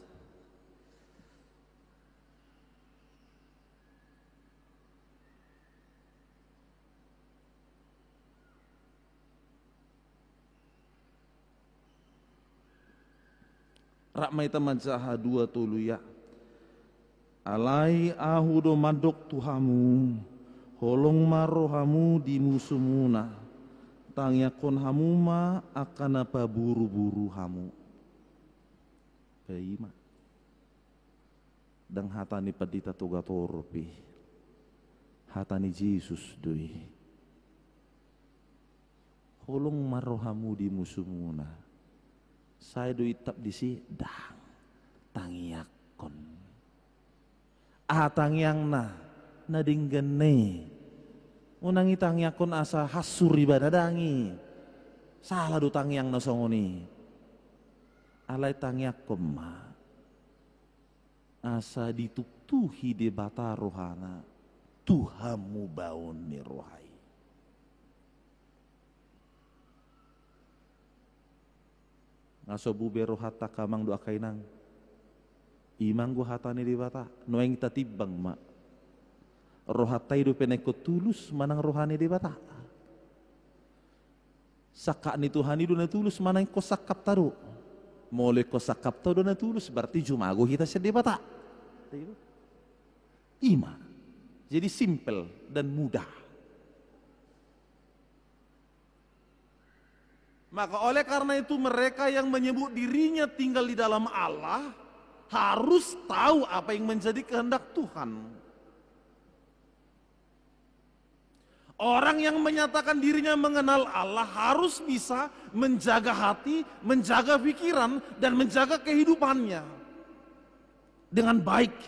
Rakmai taman jaha dua tuluya. Alai ahu do madok tuhamu, holong marohamu di musumuna. Tangyakon hamu ma akan apa buru-buru hamu. Baima. Dang hatani padita toga torpi. Hatani Yesus doi. Holong marohamu di musumuna. Saya do itap di si dang tangyakon tangyang na dinggene unangi tangyakon asa hasuri badadangi salah do tangyang na songoni alai tangyakon ma asa dituktuhi di bata rohana tuhamu baun ni rohai. Ngaso bube rohata kamang do akainang imang go hatani di bata noeng tatibang ma rohatai do peneko tulus manang rohani di bata saka ni Tuhani do na tulus manang ko sakap taro mole ko sakap taro do na tulus berarti jumago hita sa di bata ima jadi simple dan mudah. Maka oleh karena itu mereka yang menyebut dirinya tinggal di dalam Allah harus tahu apa yang menjadi kehendak Tuhan. Orang yang menyatakan dirinya mengenal Allah harus bisa menjaga hati, menjaga pikiran, dan menjaga kehidupannya dengan baik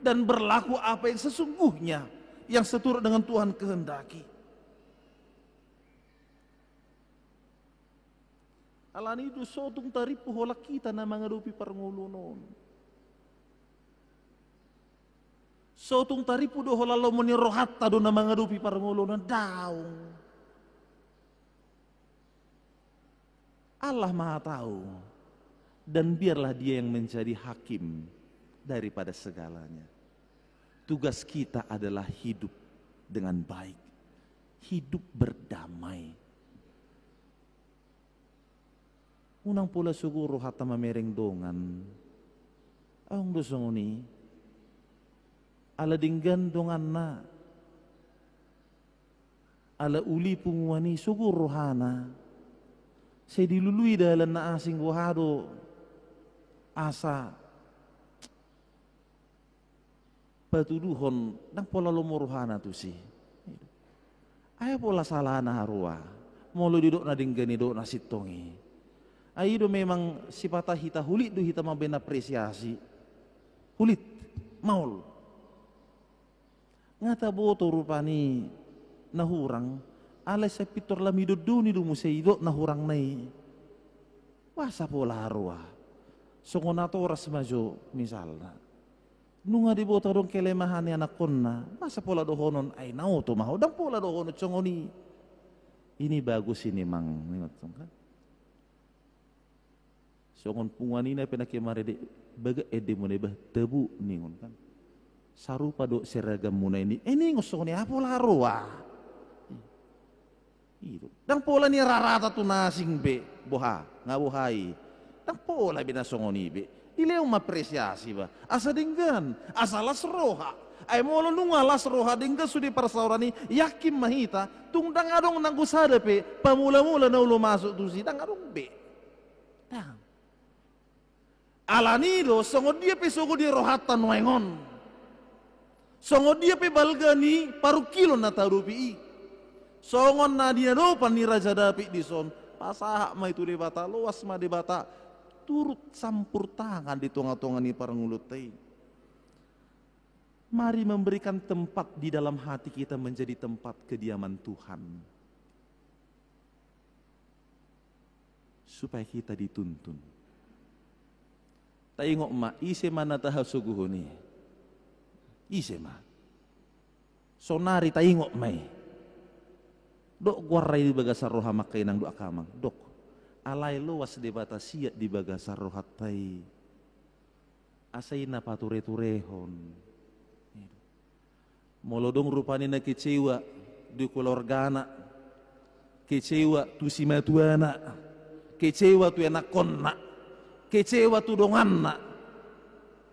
dan berlaku apa yang sesungguhnya yang seturut dengan Tuhan kehendaki. Alani do sotung taripu hola kita na mangadupi parngulunon. Sotung taripu do holalo moni rohatta do na mangadupi parngolo na daung. Allah Maha tahu, dan biarlah Dia yang menjadi hakim daripada segalanya. Tugas kita adalah hidup dengan baik, hidup berdamai. Unang pula siguro hata mamereng dongan, ang dosong ni, ala dinggan dongan na, ala uli pungwani siguro hana, saya dilului dalam na asing wahado asa patuduhon nang pola lomoruhana tu si ayo pola salah na harua molo didok na dinggani dok na sitongi ayo do memang sipata hita hulit do hita maben apresiasi hulit maul ngata boto rupani nahurang alay sa pitor lamido duni do museido nahurang nai wasa pola harua songo nato oras majo misalna nunga di bota dong kelemahan ni anak konna masa pola dohonon ay nauto maho dan pola dohonon congoni ini bagus ini mang ningot kan songon pungan ini penakimare de baga ede mo ba tebu ningon kan sarupa do seragam muna ini ngosong ni apola roa itu dan pola ni rarata tu nasing be boha ngabuhai dan pola binasongoni be ileu mapresiasi ba asa dinggan asa las roha ay molo nunga las roha dinggan sudi parsaurani yakin mahita tungdang adong nangusada pe pamula-mula na ulo masuk tu sidang adong be dang alanido songo dia pe sogo dia rohatan wengon songo dia pe balgani paru kilo na tarupi songon na dia do pan ni raja dapi di son pasahak ma itu debata luas ma debata turut sampur tangan di tonga-tonga ni parangulutai. Mari memberikan tempat di dalam hati kita menjadi tempat kediaman Tuhan. Supaya kita dituntun. Taingok ma ise mana taha suguhuni. Ise ma. Sonari taingok mai. Dok guarai di bagasar roha makai nang do akamang. Dok alay luas di batasia di bagasar rohatai asay na pature-turehon molodong rupani na kecewa di keluargana kecewa tu si matuana kecewa tu anak konna kecewa tu donganna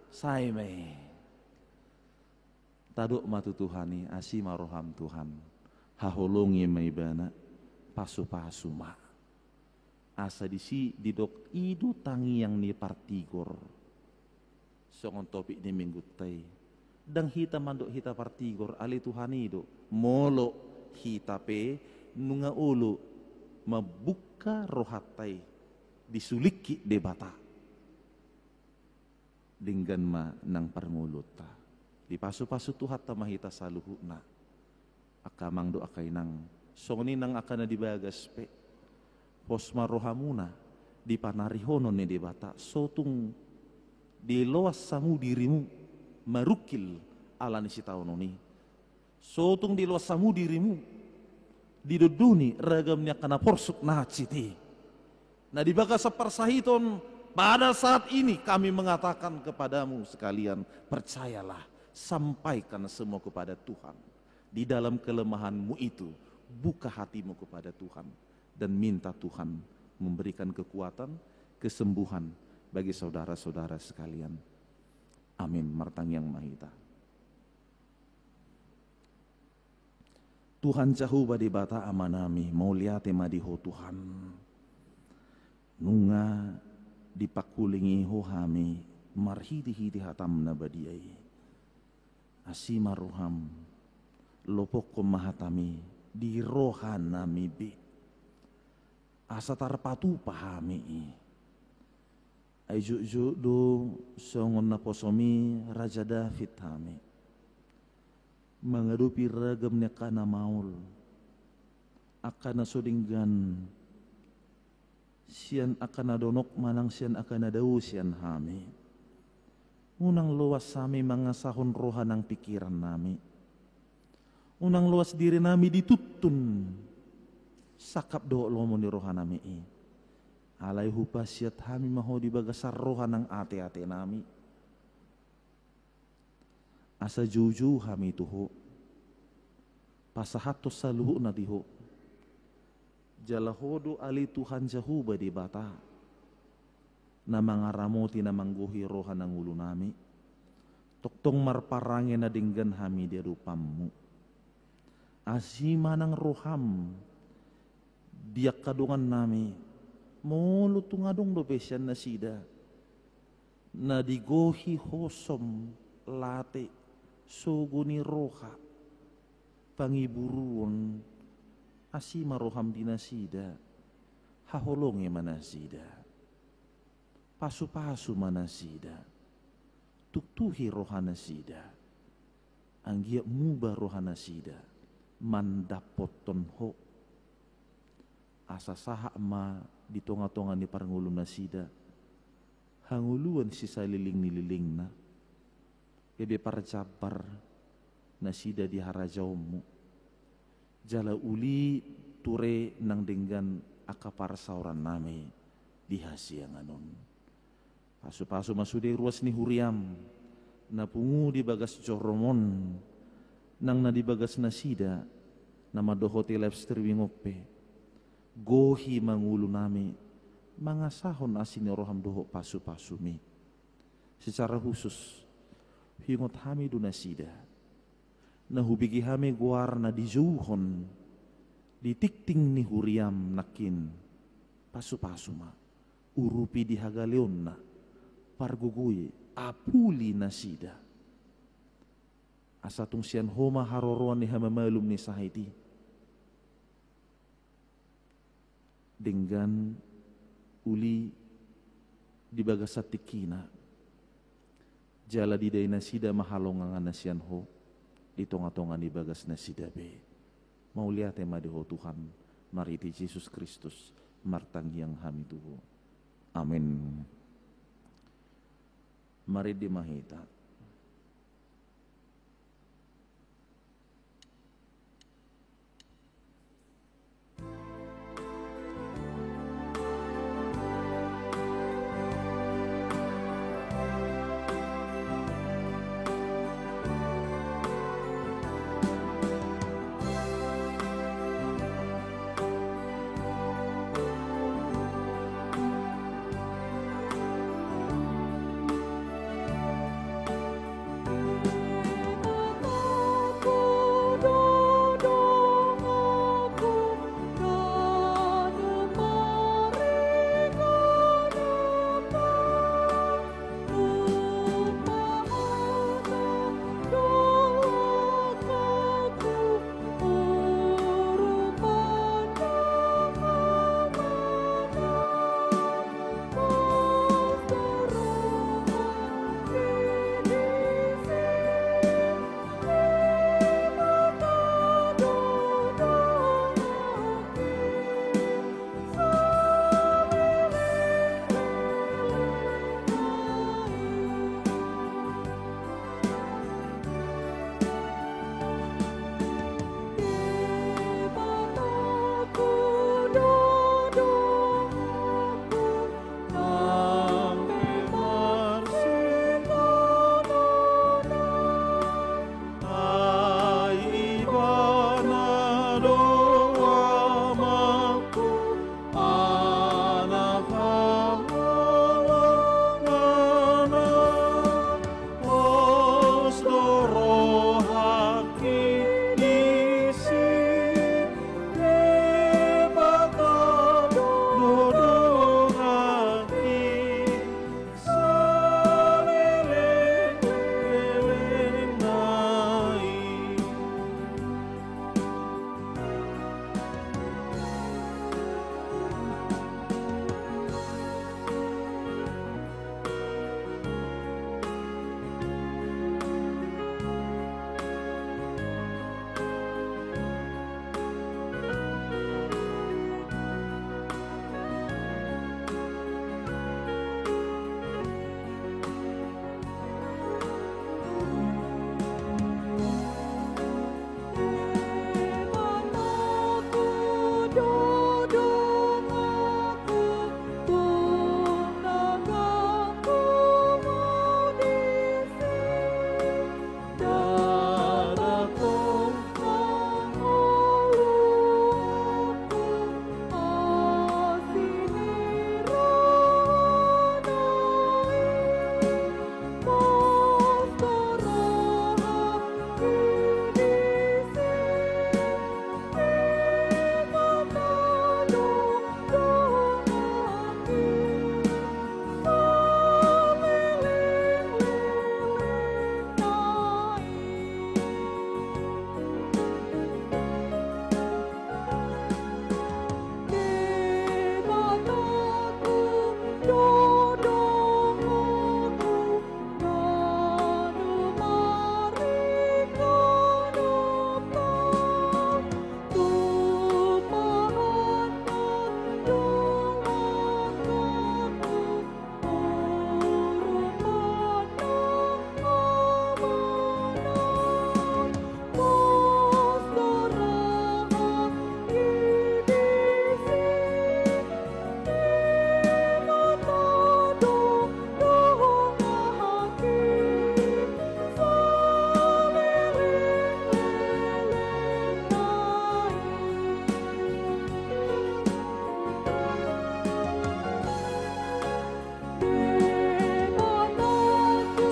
say may taduk matu Tuhani asima roham Tuhan haholongi may bana pasu-pasu ma asa disi didok idu tangi yang ni partigor songon topik ni minggu tay dang hita mandok hita partigor ali Tuhan ido molo hita pe nunga ulu mabuka rohatai disuliki debata dinggan ma nang parnguluta di pasu-pasu Tuhan tamahita saluhuna akamang do akay nang songoni nang akana dibagas pe posma rohamuna di panarihonon ni debata sotung di loas samu dirimu marukil ala ni sitaunoni sotung di loas samu dirimu diduduni ragamnya kana porsuk na citi na di baga saparsahiton pada saat ini kami mengatakan kepadamu sekalian percayalah sampaikan semua kepada Tuhan di dalam kelemahanmu itu buka hatimu kepada Tuhan dan minta Tuhan memberikan kekuatan, kesembuhan bagi saudara-saudara sekalian. Amin. Martang yang mahita. Tuhan cahuba di bata amanami, mauliate madiho Tuhan. Nunga dipakulingi hohami, marhidi-hidi hatam nabadiai. Asima roham, lopok mahatami, di rohan nami bi. Asa tarpatu pahami ay juju do songon na posomi Raja David hami mangadupi ragam niya kana maul akan na sudinggan siyan akan na donok manang siyan akan na daw siyan hami Unang luas sami mangasahon rohan ng pikiran nami. Unang luas diri nami ditutun. Sakap do lomo ni rohan nami alay hupasiat hami maho di bagasar rohan ng ate-ate nami. Asa juju hami tuho. Pasahatos sa luho na diho. Jalahodo ali Tuhan jahuba di bata. Na mga ramoti na mangguhi rohan ng ulo nami. Toktong marparangin na dinggan hami di rupamu. Asima ng roham. Diak kadungan nami. Molo tungadong dopesyan na sida. Na digohi hosom late sugo ni roha. Pangiburuon asima roham dinasida. Haholonge manasida. Pasu-pasu manasida. Tuktuhi rohana sida. Anggia muba rohana sida. Mandapoton ho. Asa saha ma di tonga-tonga ni parangulun na sida. Hanguluan si saliling nililing na. Kebe parjabar na sida di harajawmu. Jala uli ture nang denggan akapar sauran nami di hasiang anon. Pasu-pasu masude ruas ni huriam. Napungu di bagas joromon. Nang nadibagas na sida. Nama dohote live streaming ope. Gohi mangulo nami. Mga sahon asin roham doho pasu-pasu mi. Secara khusus. Hingot hami dunasida. Nahubigi hami guar na dijuhon. Ditikting ni huriam nakin. Pasu-pasu ma. Urupi di hagaleon na. Parguguy apuli na sida. Asatong siyan homa haroroan ni hamamalum ni sahiti. Denggan uli di bagasat tikina. Jala di day na sida mahalongan na siyan ho. Di tonga-tonga di bagas na sida be. Mauliate madiho Tuhan. Mariti Jesus Kristus. Martangyang hamiduho. Amin. Mari dimahita.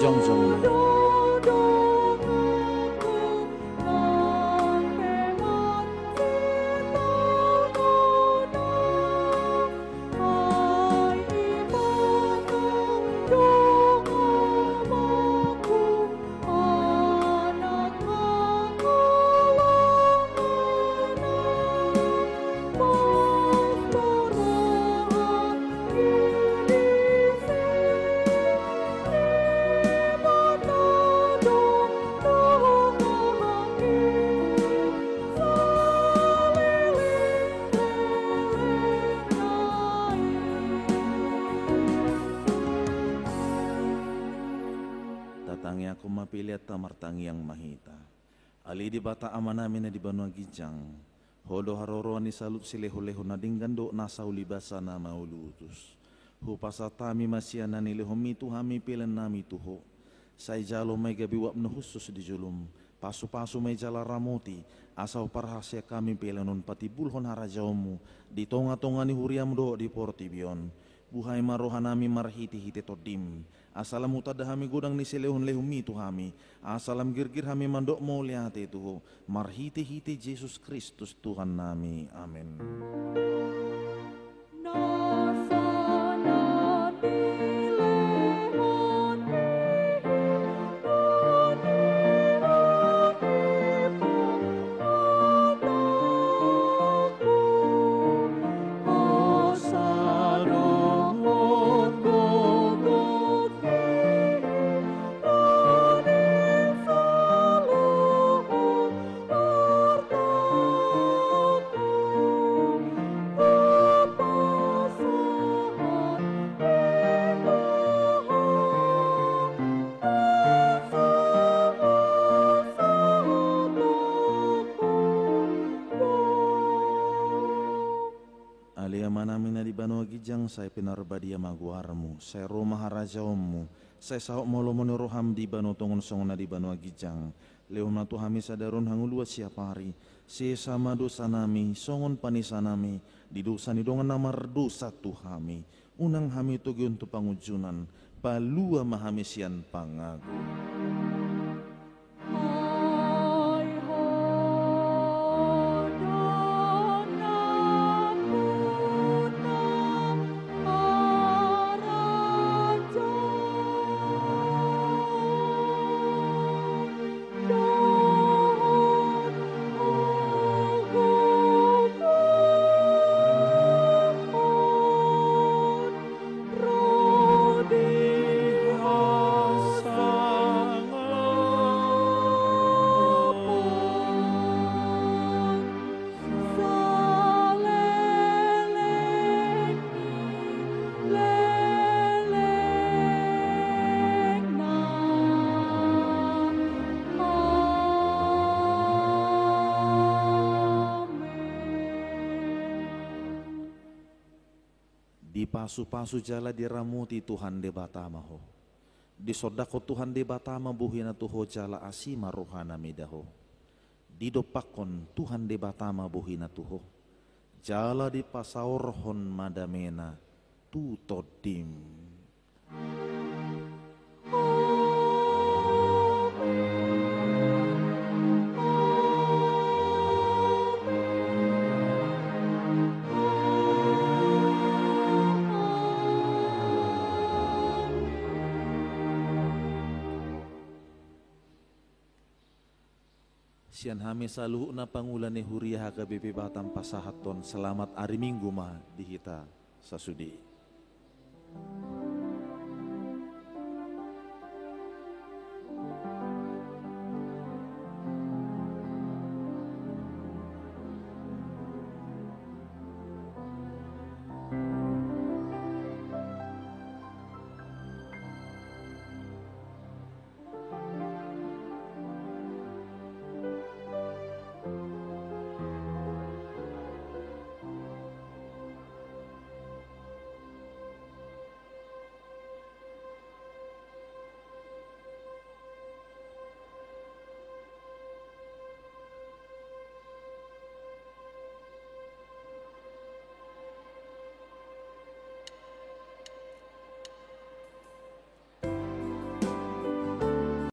Jong-jong na. Tatangi aku mapili at tamartangi ang mahita. Ali di bata ama namin na di banwa gijang. Hodo haroroan ni salut sileho-leho na dinggando nasa ulibasa na maulutus. Hupasa tami masya na nilihomitu hami pilan nami tuho. Say jalo may gabiwap na husus di julum. Pasu-pasu may jala ramoti. Asaw parahasya kami pilanon pati bulhon harajaw di tonga-tonga ni huriam do di portibion. Buhay marohan nami marhiti-hiti todim. Asalam utadahami gudang ni silehon-lehum itu hami. Asalam girgir hami mandok mo liate tuho. Marhiti-hiti Jesus Kristus Tuhan nami. Amin. Saya pinarbadia maguarmu, saya Roma harajaomu, saya sahok molomoni roham di bano tongon songona di bano agijang. Leon na tuhami sadarun hangulua siapari, si sama dosa nami, songon panisa nami, di dosa ni dongan namar dosa tuhami, unang hami tugi untuk pangujunan, palua mahami sian pangagu. Pasu-pasu jala diramuti Tuhan de batamaho. Di sodako Tuhan de batama buhina tuho jala asima rohana midaho. Di dopakon Tuhan de batama buhina tuho. Jala di pasaorhon madamena tutodim. Sian hami saluhu na pangulan ni Huria HKBP Batam Pasahaton selamat hari Minggu ma dihita sasudi.